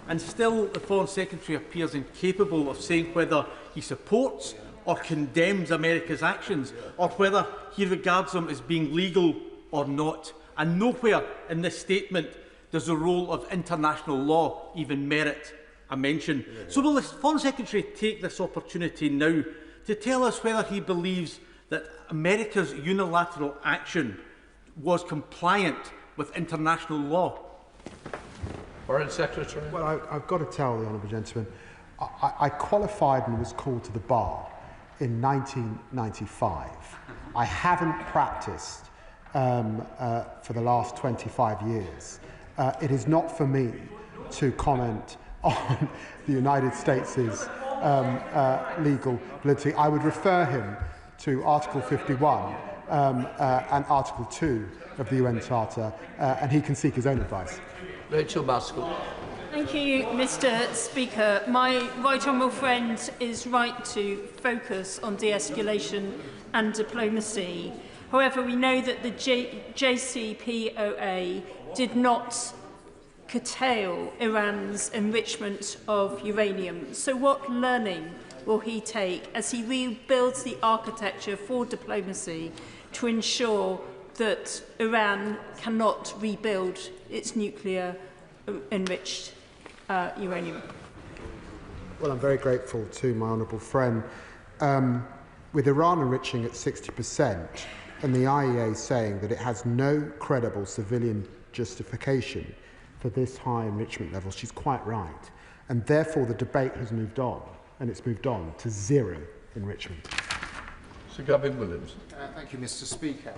and still the Foreign Secretary appears incapable of saying whether he supports or condemns America's actions, or whether he regards them as being legal or not. And nowhere in this statement does the role of international law even merit a mention. So will the Foreign Secretary take this opportunity now to tell us whether he believes that America's unilateral action was compliant with international law? Foreign Secretary. Well, I've got to tell the honourable gentleman, I qualified and was called to the bar in 1995. I haven't practised for the last 25 years. It is not for me to comment on the United States' legal validity. I would refer him to Article 51 and Article 2 of the UN Charter, and he can seek his own advice. Rachel Maskell. Thank you, Mr. Speaker. My right honourable friend is right to focus on de-escalation and diplomacy. However, we know that the JCPOA did not curtail Iran's enrichment of uranium. So what learning will he take as he rebuilds the architecture for diplomacy to ensure that Iran cannot rebuild its nuclear enriched uranium? Well, I'm very grateful to my honourable friend. With Iran enriching at 60% and the IEA saying that it has no credible civilian justification for this high enrichment level, she's quite right. And therefore the debate has moved on, and it's moved on to zero enrichment. Sir Gavin Williams. Thank you, Mr. Speaker.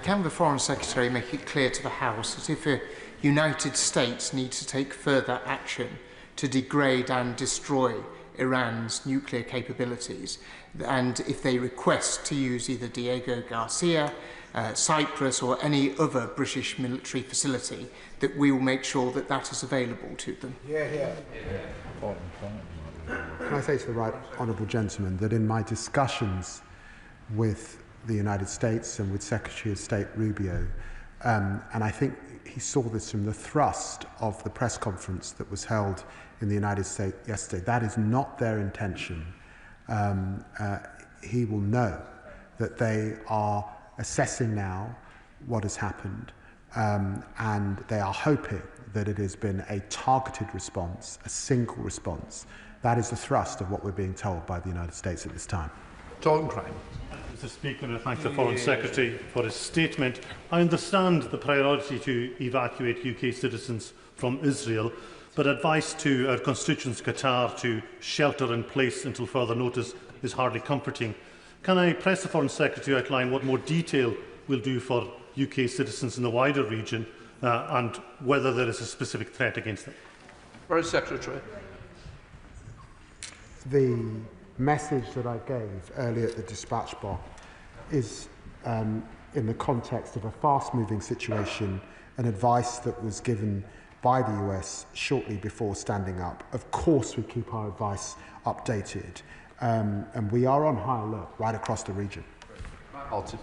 Can the Foreign Secretary make it clear to the House that if the United States needs to take further action to degrade and destroy Iran's nuclear capabilities, and if they request to use either Diego Garcia, Cyprus or any other British military facility, that we will make sure that that is available to them? Can I say to the right honourable gentleman that in my discussions with the United States and with Secretary of State Rubio, and I think he saw this from the thrust of the press conference that was held in the United States yesterday, that is not their intention. He will know that they are assessing now what has happened, and they are hoping that it has been a targeted response, a single response. That is the thrust of what we're being told by the United States at this time. John Crane. Mr. Speaker, and I thank the Foreign Secretary for his statement. I understand the priority to evacuate UK citizens from Israel, but advice to our constituents Qatar to shelter in place until further notice is hardly comforting. Can I press the Foreign Secretary to outline what more detail will do for UK citizens in the wider region and whether there is a specific threat against them? Foreign Secretary. The message that I gave earlier at the dispatch box is in the context of a fast-moving situation, and advice that was given by the US shortly before standing up. Of course, we keep our advice updated, and we are on high alert right across the region. Alton.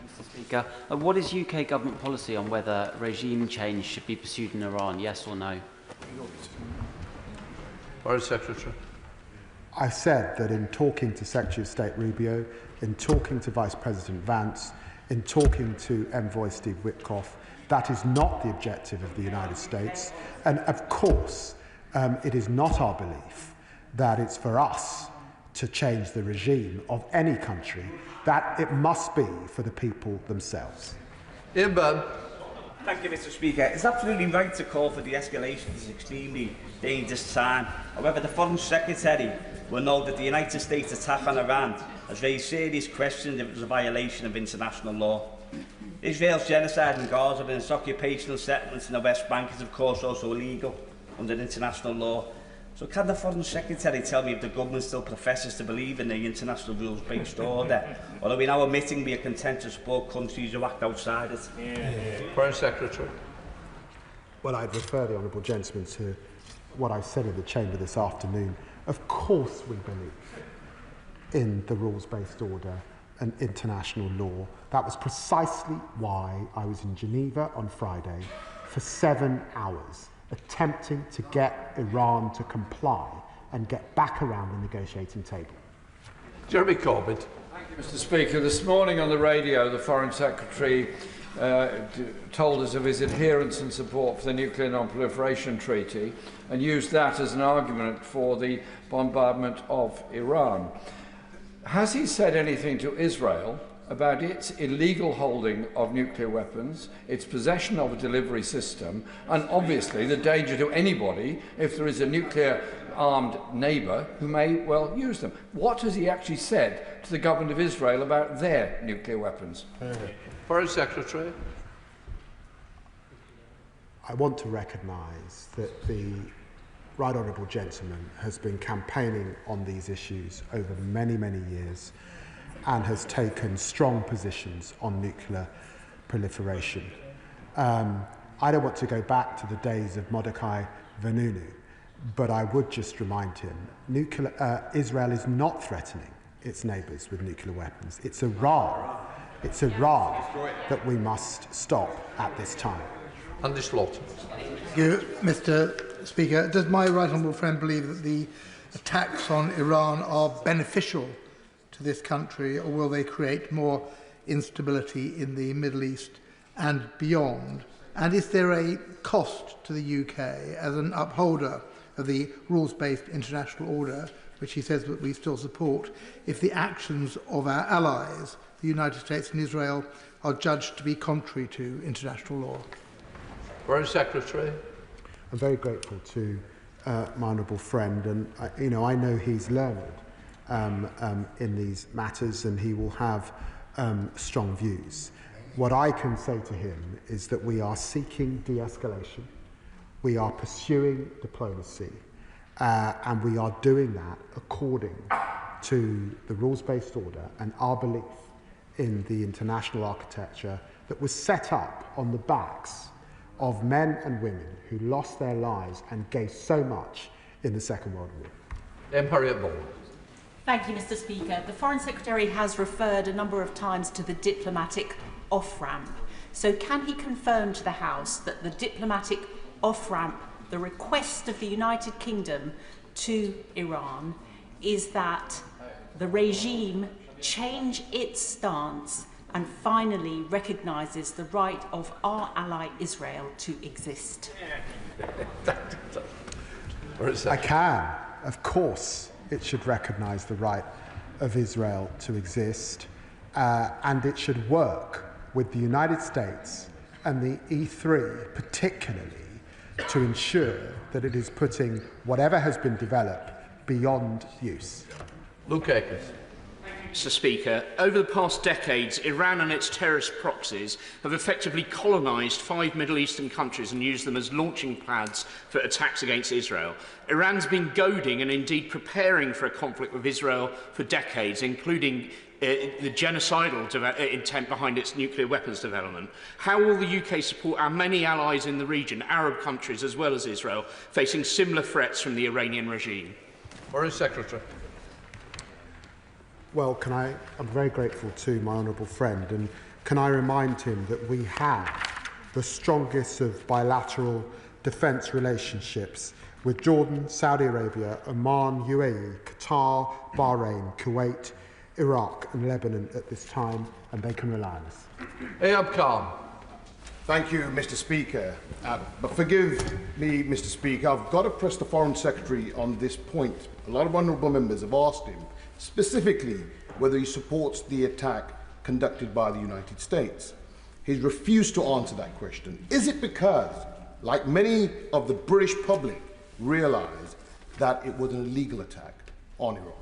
Mr. Speaker, what is UK government policy on whether regime change should be pursued in Iran, yes or no? Foreign Secretary. I said that in talking to Secretary of State Rubio, in talking to Vice President Vance, in talking to Envoy Steve Witkoff, that is not the objective of the United States. And of course, it is not our belief that it's for us to change the regime of any country, that it must be for the people themselves. Ian Byrne. Thank you, Mr. Speaker. It's absolutely right to call for de-escalation at this extremely dangerous time. However, the Foreign Secretary will know that the United States attack on Iran has raised serious questions if it was a violation of international law. Israel's genocide in Gaza and its occupational settlements in the West Bank is of course also illegal under international law. So can the Foreign Secretary tell me if the government still professes to believe in the international rules-based order, or are we now admitting we are content to support countries who act outside it? Foreign Secretary. Well, I'd refer the honourable gentleman to what I said in the chamber this afternoon. Of course we believe in the rules-based order and international law. That was precisely why I was in Geneva on Friday for 7 hours, attempting to get Iran to comply and get back around the negotiating table. Jeremy Corbett. Thank you, Mr. Speaker. This morning on the radio, the Foreign Secretary told us of his adherence and support for the Nuclear Non-Proliferation Treaty and used that as an argument for the bombardment of Iran. Has he said anything to Israel about its illegal holding of nuclear weapons, its possession of a delivery system, and obviously the danger to anybody if there is a nuclear-armed neighbour who may well use them? What has he actually said to the government of Israel about their nuclear weapons? Foreign Secretary. I want to recognise that the Right Honourable Gentleman has been campaigning on these issues over many, many years and has taken strong positions on nuclear proliferation. I don't want to go back to the days of Mordecai Vanunu, but I would just remind him, Israel is not threatening its neighbours with nuclear weapons. It's Iran that we must stop at this time. Andy Slaughter. Thank you, Mr. Speaker. Does my right honourable friend believe that the attacks on Iran are beneficial to this country, or will they create more instability in the Middle East and beyond? And is there a cost to the UK as an upholder of the rules-based international order, which he says that we still support, if the actions of our allies, the United States and Israel, are judged to be contrary to international law? Foreign Secretary. I'm very grateful to my honourable friend, and I know he's learned in these matters, and he will have strong views. What I can say to him is that we are seeking de-escalation, we are pursuing diplomacy, and we are doing that according to the rules-based order and our belief in the international architecture that was set up on the backs of men and women who lost their lives and gave so much in the Second World War. Harriet Ball. Thank you, Mr. Speaker. The Foreign Secretary has referred a number of times to the diplomatic off-ramp. So can he confirm to the House that the diplomatic off-ramp, the request of the United Kingdom to Iran, is that the regime change its stance and finally recognises the right of our ally Israel to exist? I can. Of course it should recognise the right of Israel to exist, and it should work with the United States and the E3 particularly to ensure that it is putting whatever has been developed beyond use. Luke Akers. Mr. Speaker, over the past decades, Iran and its terrorist proxies have effectively colonised 5 Middle Eastern countries and used them as launching pads for attacks against Israel. Iran's been goading and indeed preparing for a conflict with Israel for decades, including the genocidal intent behind its nuclear weapons development. How will the UK support our many allies in the region, Arab countries as well as Israel, facing similar threats from the Iranian regime? Foreign Secretary. Well, I'm very grateful to my honourable friend, and can I remind him that we have the strongest of bilateral defence relationships with Jordan, Saudi Arabia, Oman, UAE, Qatar, Bahrain, Kuwait, Iraq and Lebanon at this time, and they can rely on us. AH15. Thank you, Mr. Speaker. But forgive me, Mr. Speaker, I've got to press the Foreign Secretary on this point. A lot of honourable members have asked him specifically whether he supports the attack conducted by the United States. He's refused to answer that question. Is it because, like many of the British public, realise that it was an illegal attack on Iran?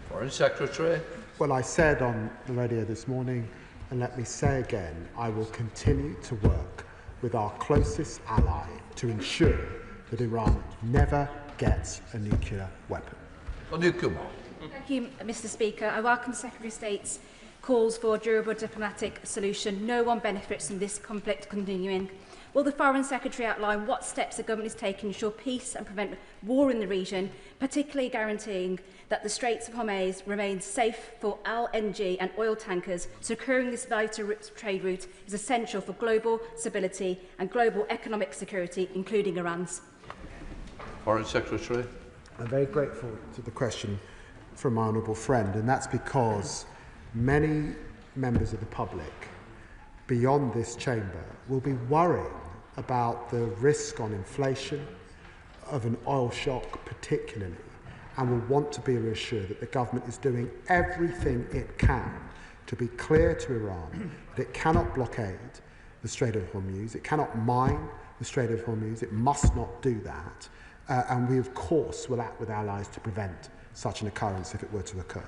Foreign Secretary. Well, I said on the radio this morning, and let me say again, I will continue to work with our closest ally to ensure that Iran never gets a nuclear weapon. Thank you, Mr. Speaker. I welcome the Secretary of State's calls for a durable diplomatic solution. No one benefits from this conflict continuing. Will the Foreign Secretary outline what steps the government is taking to ensure peace and prevent war in the region, particularly guaranteeing that the Strait of Hormuz remains safe for LNG and oil tankers? Securing this vital trade route is essential for global stability and global economic security, including Iran's. Foreign Secretary. I'm very grateful to the question from my honourable friend, and that's because many members of the public beyond this chamber will be worrying about the risk on inflation of an oil shock particularly, and will want to be reassured that the government is doing everything it can to be clear to Iran that it cannot blockade the Strait of Hormuz, it cannot mine the Strait of Hormuz, it must not do that, and we of course will act with allies to prevent such an occurrence if it were to occur.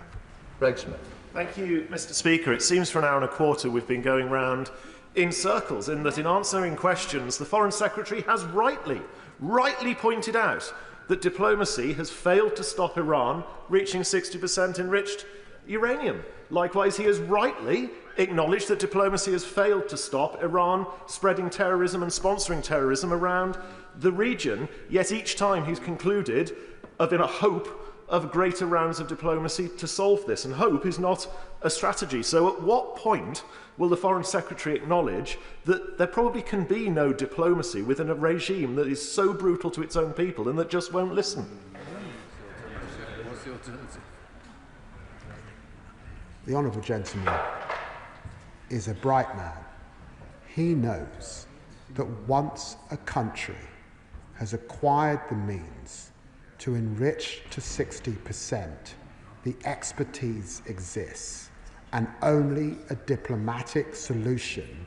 Greg Smith. Thank you, Mr. Speaker. It seems for an hour and a quarter we've been going round in circles, in that in answering questions the Foreign Secretary has rightly pointed out that diplomacy has failed to stop Iran reaching 60% enriched uranium. Likewise, he has rightly acknowledged that diplomacy has failed to stop Iran spreading terrorism and sponsoring terrorism around the region, yet each time he's concluded in a hope of greater rounds of diplomacy to solve this, and hope is not a strategy. So at what point will the Foreign Secretary acknowledge that there probably can be no diplomacy within a regime that is so brutal to its own people and that just won't listen? The honourable gentleman is a bright man. He knows that once a country has acquired the means to enrich to 60%, the expertise exists, and only a diplomatic solution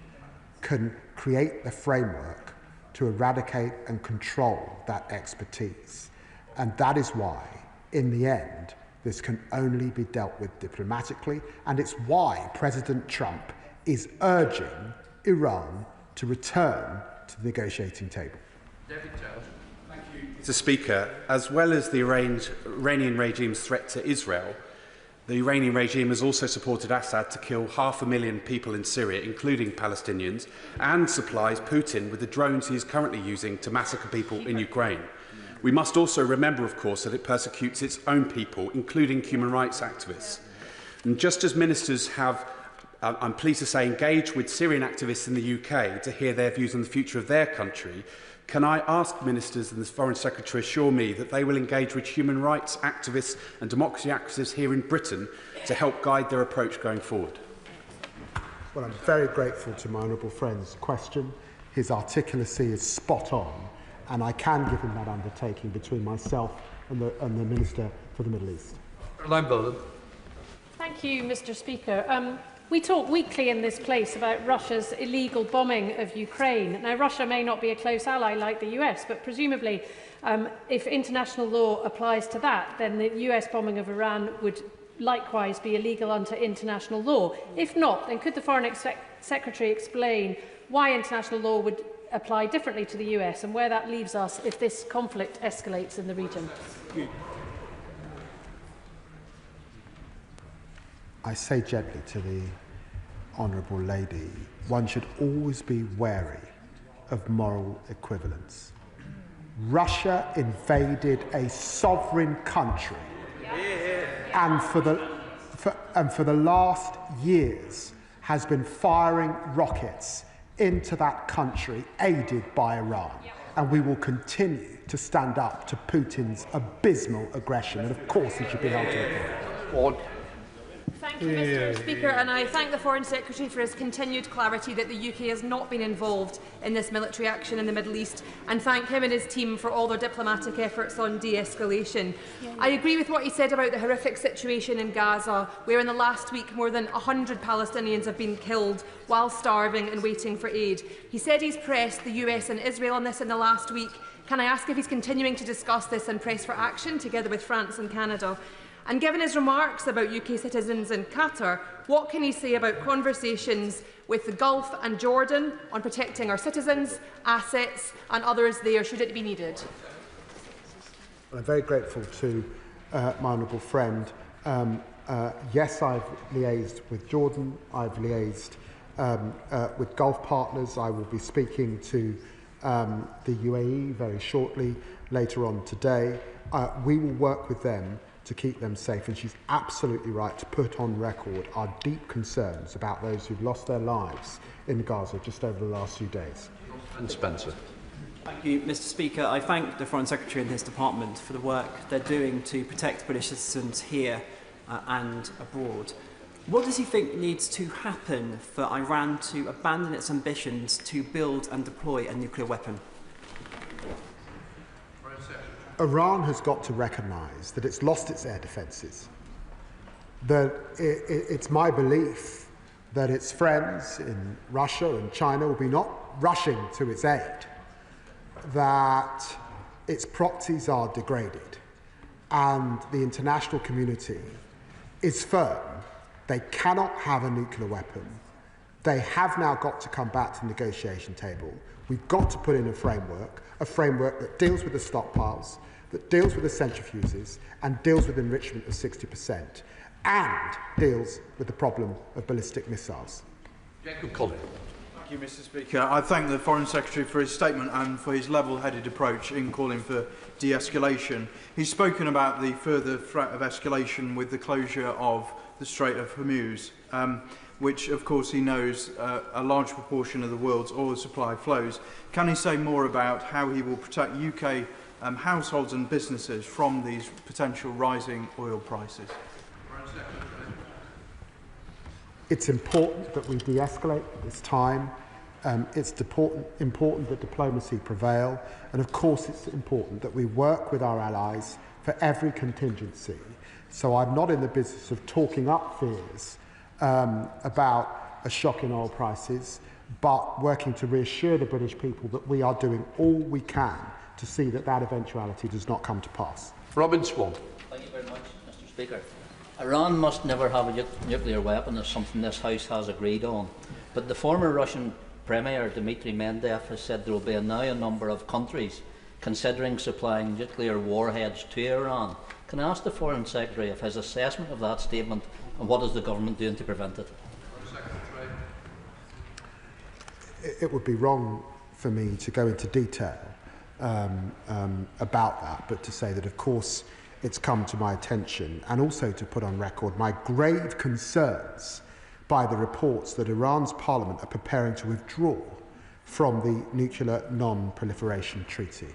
can create the framework to eradicate and control that expertise. And that is why, in the end, this can only be dealt with diplomatically, and it's why President Trump is urging Iran to return to the negotiating table. David Taylor. Mr. Speaker, as well as the Iranian regime's threat to Israel, the Iranian regime has also supported Assad to kill 500,000 people in Syria, including Palestinians, and supplies Putin with the drones he is currently using to massacre people in Ukraine. We must also remember, of course, that it persecutes its own people, including human rights activists. And just as ministers have, I'm pleased to say, engaged with Syrian activists in the UK to hear their views on the future of their country, can I ask ministers and the Foreign Secretary assure me that they will engage with human rights activists and democracy activists here in Britain to help guide their approach going forward? Well, I'm very grateful to my honourable friend's question. His articulacy is spot on, and I can give him that undertaking between myself and the Minister for the Middle East. Thank you, Mr. Speaker. We talk weekly in this place about Russia's illegal bombing of Ukraine. Now, Russia may not be a close ally like the US, but presumably, if international law applies to that, then the US bombing of Iran would likewise be illegal under international law. If not, then could the Foreign Secretary explain why international law would apply differently to the US and where that leaves us if this conflict escalates in the region? I say gently to the Honourable Lady, one should always be wary of moral equivalence. Russia invaded a sovereign country, and for the last years has been firing rockets into that country, aided by Iran. And we will continue to stand up to Putin's abysmal aggression, and of course he should be held to account. Thank you, Mr. Speaker, and I thank the Foreign Secretary for his continued clarity that the UK has not been involved in this military action in the Middle East, and thank him and his team for all their diplomatic efforts on de-escalation. I agree with what he said about the horrific situation in Gaza, where in the last week more than 100 Palestinians have been killed while starving and waiting for aid. He said he's pressed the US and Israel on this in the last week. Can I ask if he's continuing to discuss this and press for action together with France and Canada? And given his remarks about UK citizens in Qatar, what can he say about conversations with the Gulf and Jordan on protecting our citizens, assets and others there should it be needed? Well, I'm very grateful to my honourable friend. Yes, I've liaised with Jordan, I've liaised with Gulf partners. I will be speaking to the UAE very shortly, later on today. We will work with them to keep them safe, and she's absolutely right to put on record our deep concerns about those who've lost their lives in Gaza just over the last few days. And Spencer. Thank you, Mr. Speaker. I thank the Foreign Secretary and his department for the work they're doing to protect British citizens here and abroad. What does he think needs to happen for Iran to abandon its ambitions to build and deploy a nuclear weapon? Iran has got to recognise that it's lost its air defences. That it's my belief that its friends in Russia and China will be not rushing to its aid, that its proxies are degraded, and the international community is firm. They cannot have a nuclear weapon. They have now got to come back to the negotiation table. We've got to put in a framework that deals with the stockpiles, that deals with the centrifuges, and deals with enrichment of 60%, and deals with the problem of ballistic missiles. Jacob Collins. Thank you, Mr. Speaker. I thank the Foreign Secretary for his statement and for his level-headed approach in calling for de-escalation. He's spoken about the further threat of escalation with the closure of the Strait of Hormuz, which, of course, he knows a large proportion of the world's oil supply flows. Can he say more about how he will protect UK households and businesses from these potential rising oil prices? It's important that we de-escalate at this time. It's important that diplomacy prevail. And of course it's important that we work with our allies for every contingency. So I'm not in the business of talking up fears about a shock in oil prices, but working to reassure the British people that we are doing all we can to see that that eventuality does not come to pass. Robin Swan. Thank you very much, Mr. Speaker. Iran must never have a nuclear weapon, is something this House has agreed on. But the former Russian Premier, Dmitry Medvedev, has said there will be now a number of countries considering supplying nuclear warheads to Iran. Can I ask the Foreign Secretary of his assessment of that statement, and what is the government doing to prevent it? It would be wrong for me to go into detail about that, but to say that, of course, it's come to my attention, and also to put on record my grave concerns by the reports that Iran's parliament are preparing to withdraw from the Nuclear Non-Proliferation Treaty.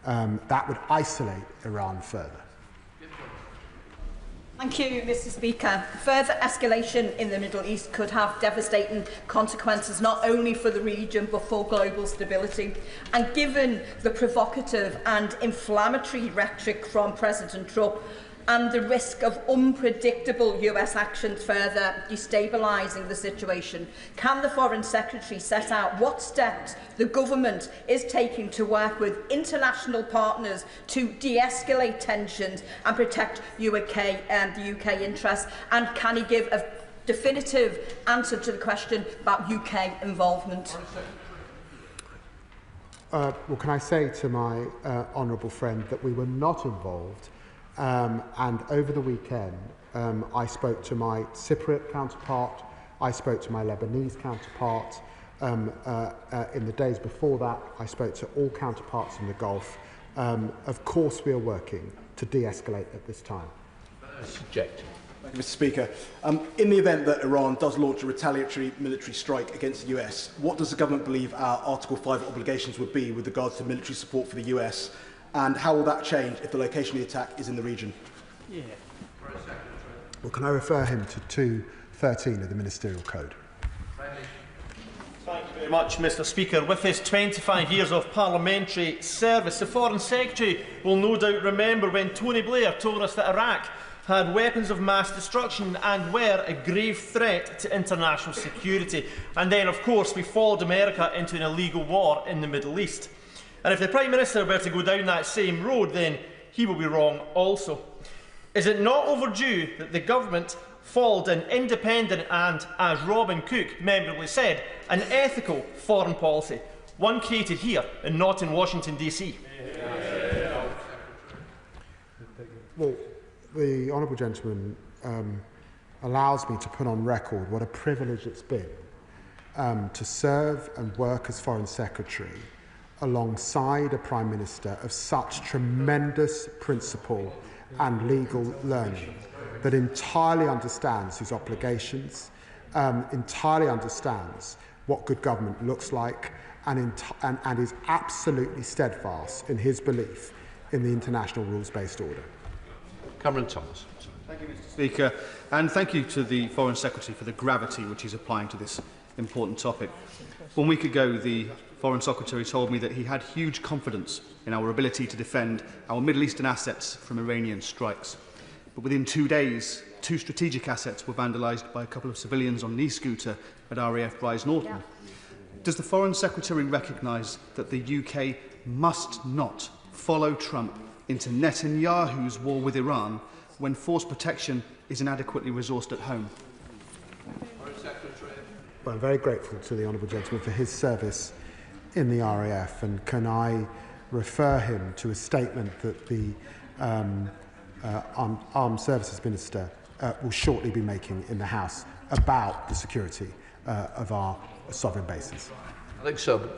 That would isolate Iran further. Thank you, Mr. Speaker. Further escalation in the Middle East could have devastating consequences not only for the region but for global stability. And given the provocative and inflammatory rhetoric from President Trump, and the risk of unpredictable US actions further destabilising the situation, can the Foreign Secretary set out what steps the government is taking to work with international partners to de-escalate tensions and protect the UK interests? And can he give a definitive answer to the question about UK involvement? Well, can I say to my honourable friend that we were not involved, and over the weekend I spoke to my Cypriot counterpart, I spoke to my Lebanese counterpart, in the days before that I spoke to all counterparts in the Gulf. Of course we are working to de-escalate at this time. Subject. Thank you, Mr. Speaker. In the event that Iran does launch a retaliatory military strike against the US, what does the government believe our Article 5 obligations would be with regards to military support for the US, and how will that change if the location of the attack is in the region? Yeah. Well, can I refer him to 213 of the Ministerial Code? Thank you very much, Mr. Speaker. With his 25 years of parliamentary service, the Foreign Secretary will no doubt remember when Tony Blair told us that Iraq had weapons of mass destruction and were a grave threat to international security. And then, of course, we followed America into an illegal war in the Middle East. And if the Prime Minister were to go down that same road, then he will be wrong also. Is it not overdue that the government followed an independent and, as Robin Cook memorably said, an ethical foreign policy, one created here and not in Washington, D.C.? Well, the honourable gentleman allows me to put on record what a privilege it's been to serve and work as Foreign Secretary alongside a Prime Minister of such tremendous principle and legal learning, that entirely understands his obligations, entirely understands what good government looks like, and is absolutely steadfast in his belief in the international rules-based order. Cameron Thomas. Thank you, Mr. Speaker, and thank you to the Foreign Secretary for the gravity which he's applying to this important topic. 1 week ago, the Foreign Secretary told me that he had huge confidence in our ability to defend our Middle Eastern assets from Iranian strikes. But within 2 days, 2 strategic assets were vandalised by a couple of civilians on an e-scooter at RAF Bryce Norton. Does the Foreign Secretary recognise that the UK must not follow Trump into Netanyahu's war with Iran when force protection is inadequately resourced at home? Well, I'm very grateful to the honourable gentleman for his service in the RAF, and can I refer him to a statement that the Armed Services Minister will shortly be making in the House about the security of our sovereign bases. I think so. Mr.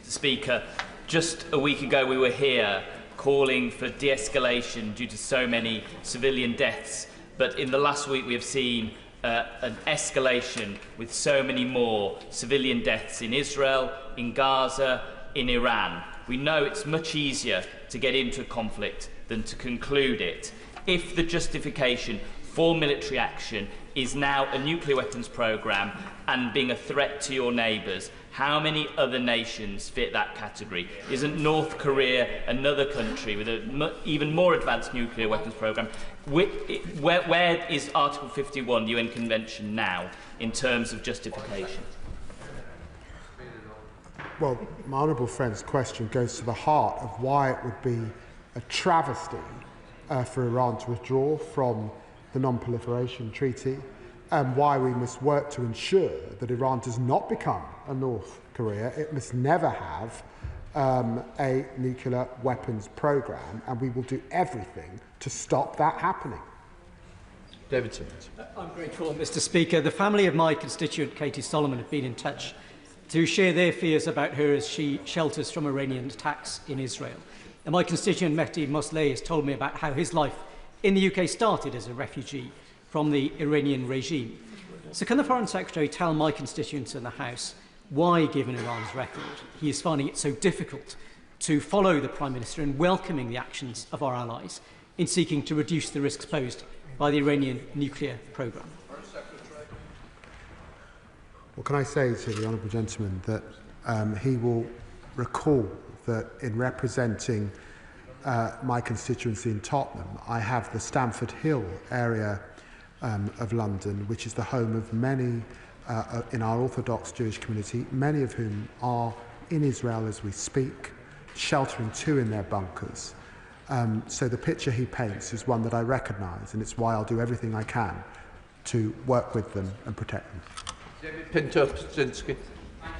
Speaker, just a week ago we were here calling for de-escalation due to so many civilian deaths, but in the last week we have seen an escalation with so many more civilian deaths in Israel, in Gaza, in Iran. We know it's much easier to get into a conflict than to conclude it. If the justification for military action is now a nuclear weapons programme and being a threat to your neighbours, how many other nations fit that category? Isn't North Korea another country with an even more advanced nuclear weapons programme? Where is Article 51, the UN Convention, now in terms of justification? Well, my honourable friend's question goes to the heart of why it would be a travesty for Iran to withdraw from the Non-Proliferation Treaty, and why we must work to ensure that Iran does not become a North Korea. It must never have a nuclear weapons programme, and we will do everything to stop that happening. David Simmons. I'm grateful, Mr. Speaker. The family of my constituent, Katie Solomon, have been in touch to share their fears about her as she shelters from Iranian attacks in Israel. And my constituent, Mehdi Mosleh, has told me about how his life in the UK started as a refugee from the Iranian regime. So can the Foreign Secretary tell my constituents in the House why, given Iran's record, he is finding it so difficult to follow the Prime Minister in welcoming the actions of our allies in seeking to reduce the risks posed by the Iranian nuclear programme? Well, can I say to the honourable gentleman that he will recall that in representing my constituency in Tottenham, I have the Stamford Hill area of London, which is the home of many in our Orthodox Jewish community, many of whom are in Israel as we speak, sheltering too in their bunkers. So the picture he paints is one that I recognise, and it's why I'll do everything I can to work with them and protect them. Thank you,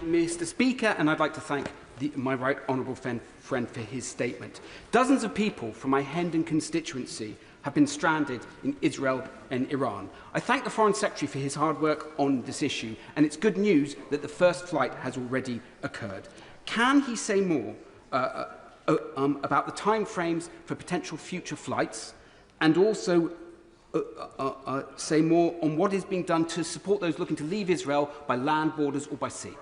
Mr. Speaker, and I'd like to thank my right honourable friend for his statement. Dozens of people from my Hendon constituency have been stranded in Israel and Iran. I thank the Foreign Secretary for his hard work on this issue, and it's good news that the first flight has already occurred. Can he say more about the timeframes for potential future flights, and also say more on what is being done to support those looking to leave Israel by land, borders or by sea?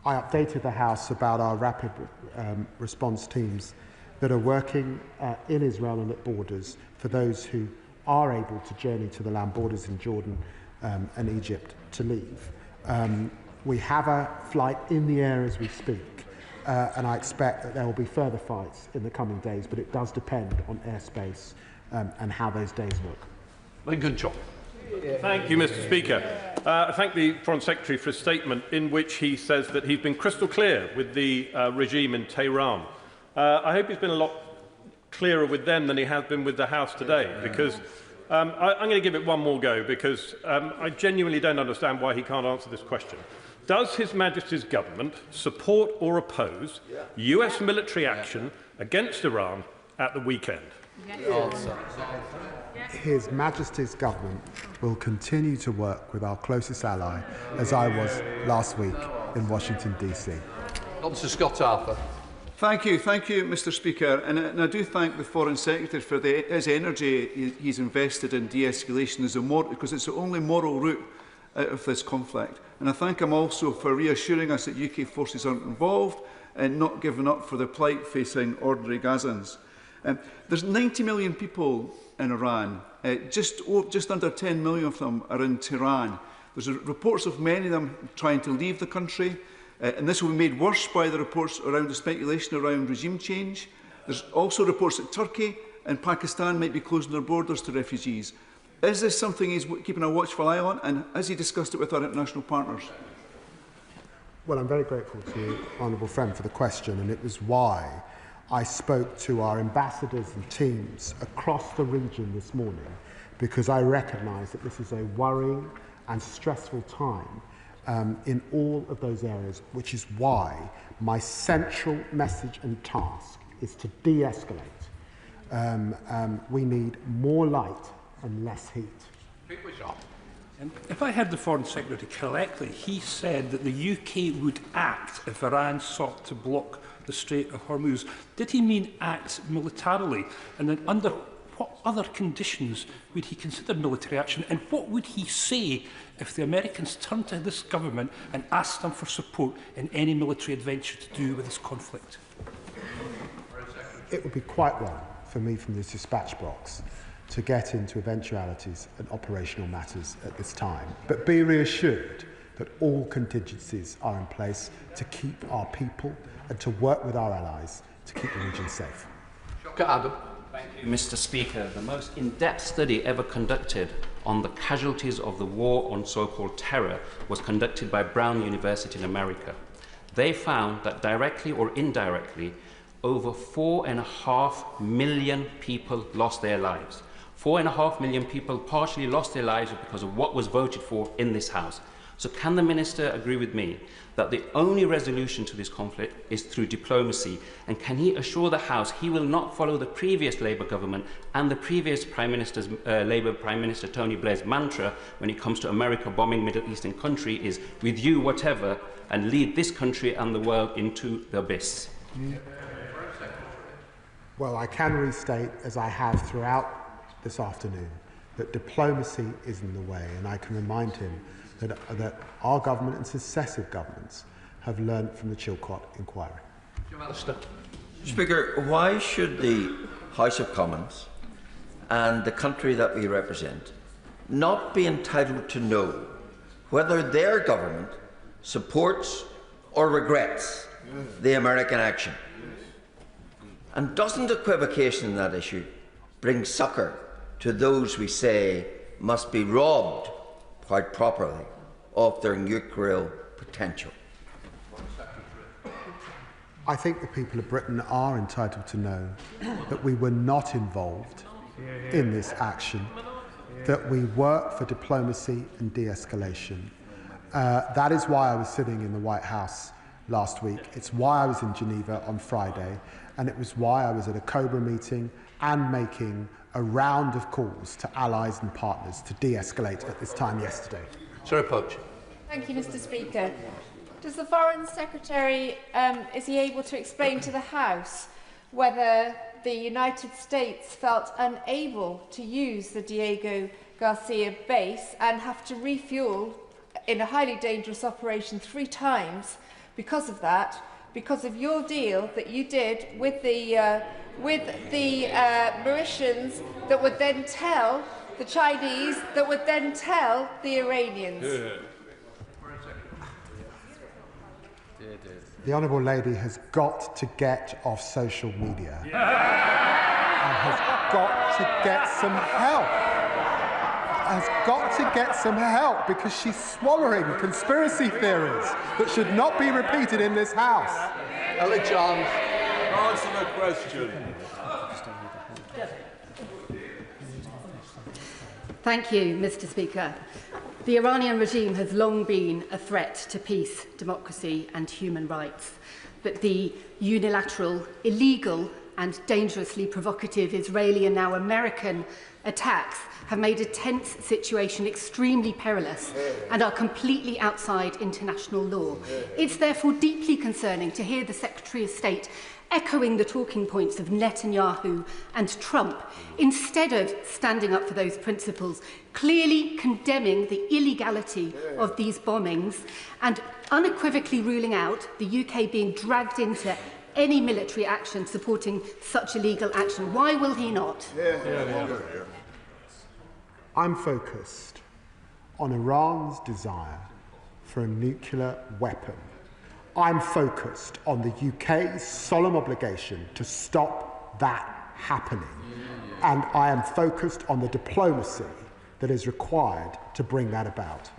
I updated the House about our rapid response teams that are working in Israel and at borders for those who are able to journey to the land borders in Jordan and Egypt to leave. We have a flight in the air as we speak, and I expect that there will be further flights in the coming days, but it does depend on airspace and how those days look. Lincoln John. Thank you, Mr. Speaker. I thank the Foreign Secretary for his statement in which he says that he's been crystal clear with the regime in Tehran. I hope he's been a lot clearer with them than he has been with the House today, because I'm going to give it one more go, because I genuinely don't understand why he can't answer this question. Does His Majesty's government support or oppose US military action against Iran at the weekend? His Majesty's government will continue to work with our closest ally, as I was last week in Washington, D.C. On to Scott Arthur. Thank you, Mr. Speaker. And I do thank the Foreign Secretary for his energy he's invested in de-escalation because it's the only moral route out of this conflict. And I thank him also for reassuring us that UK forces aren't involved and not giving up for the plight facing ordinary Gazans. There's 90 million people in Iran. Just under 10 million of them are in Tehran. There's reports of many of them trying to leave the country, and this will be made worse by the reports around the speculation around regime change. There's also reports that Turkey and Pakistan might be closing their borders to refugees. Is this something he's keeping a watchful eye on, and has he discussed it with our international partners? Well, I'm very grateful to you, Honourable Friend, for the question, and it was why I spoke to our ambassadors and teams across the region this morning, because I recognise that this is a worrying and stressful time in all of those areas, which is why my central message and task is to de-escalate. We need more light and less heat. If I heard the Foreign Secretary correctly, he said that the UK would act if Iran sought to block the Strait of Hormuz. Did he mean act militarily? And then under what other conditions would he consider military action? And what would he say if the Americans turned to this government and asked them for support in any military adventure to do with this conflict? It would be quite wrong for me from this dispatch box to get into eventualities and operational matters at this time. But be reassured that all contingencies are in place to keep our people and to work with our allies to keep the region safe. Thank you, Mr. Speaker. The most in-depth study ever conducted on the casualties of the war on so-called terror was conducted by Brown University in America. They found that directly or indirectly, over 4.5 million people lost their lives. 4.5 million people partially lost their lives because of what was voted for in this House. So can the Minister agree with me that the only resolution to this conflict is through diplomacy? And can he assure the House he will not follow the previous Labour government and the previous Labour Prime Minister Tony Blair's mantra when it comes to America bombing Middle Eastern country is with you whatever, and lead this country and the world into the abyss? Well, I can restate, as I have throughout this afternoon, that diplomacy is in the way, and I can remind him that our government and successive governments have learned from the Chilcot inquiry. Speaker, why should the House of Commons and the country that we represent not be entitled to know whether their government supports or regrets the American action? And doesn't equivocation in that issue bring succour to those we say must be robbed, quite properly, of their nuclear potential? I think the people of Britain are entitled to know that we were not involved in this action, that we work for diplomacy and de-escalation. That is why I was sitting in the White House last week. It's why I was in Geneva on Friday, and it was why I was at a COBRA meeting and making a round of calls to allies and partners to de-escalate at this time yesterday. Sarah Poach. Thank you, Mr. Speaker. Does the Foreign Secretary, is he able to explain to the House whether the United States felt unable to use the Diego Garcia base and have to refuel in a highly dangerous operation 3 times because of that, because of your deal that you did with the Mauritians that would then tell the Chinese, that would then tell the Iranians? The Honourable Lady has got to get off social media and has got to get some help. Has got to get some help because she's swallowing conspiracy theories that should not be repeated in this House. Ellie Johns. Answer the question. Thank you, Mr. Speaker. The Iranian regime has long been a threat to peace, democracy and human rights, but the unilateral, illegal and dangerously provocative Israeli and now American attacks have made a tense situation extremely perilous and are completely outside international law. It's therefore deeply concerning to hear the Secretary of State echoing the talking points of Netanyahu and Trump, instead of standing up for those principles, clearly condemning the illegality of these bombings and unequivocally ruling out the UK being dragged into any military action supporting such illegal action. Why will he not? I'm focused on Iran's desire for a nuclear weapon. I'm focused on the UK's solemn obligation to stop that happening. And I am focused on the diplomacy that is required to bring that about.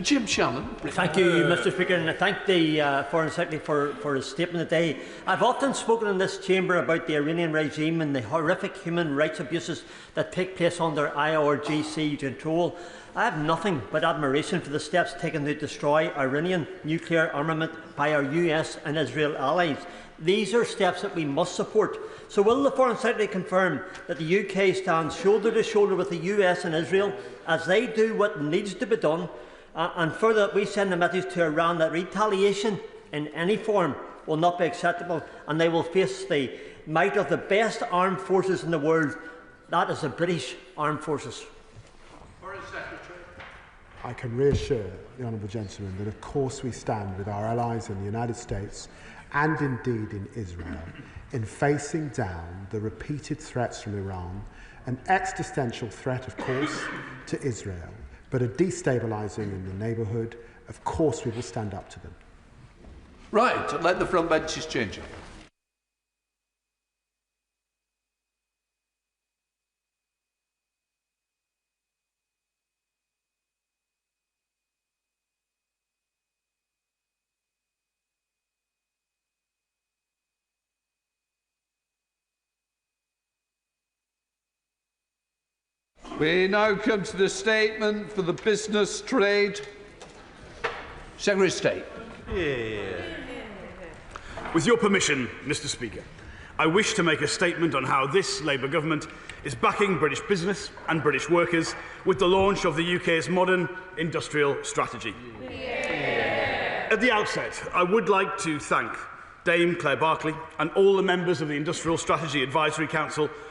Jim Shannon. Thank you, Mr. Speaker, and I thank the Foreign Secretary for his statement today. I've often spoken in this chamber about the Iranian regime and the horrific human rights abuses that take place under IRGC control. I have nothing but admiration for the steps taken to destroy Iranian nuclear armament by our US and Israel allies. These are steps that we must support. So will the Foreign Secretary confirm that the UK stands shoulder to shoulder with the US and Israel as they do what needs to be done, and further that we send a message to Iran that retaliation in any form will not be acceptable and they will face the might of the best armed forces in the world, that is the British Armed Forces. I can reassure the honourable gentleman that of course we stand with our allies in the United States and indeed in Israel in facing down the repeated threats from Iran, an existential threat of course to Israel, but a destabilising in the neighbourhood. Of course we will stand up to them. Right, let the front benches change it. We now come to the statement for the business trade. Secretary of State. With your permission, Mr. Speaker, I wish to make a statement on how this Labour government is backing British business and British workers with the launch of the UK's modern industrial strategy. At the outset, I would like to thank Dame Claire Barclay and all the members of the Industrial Strategy Advisory Council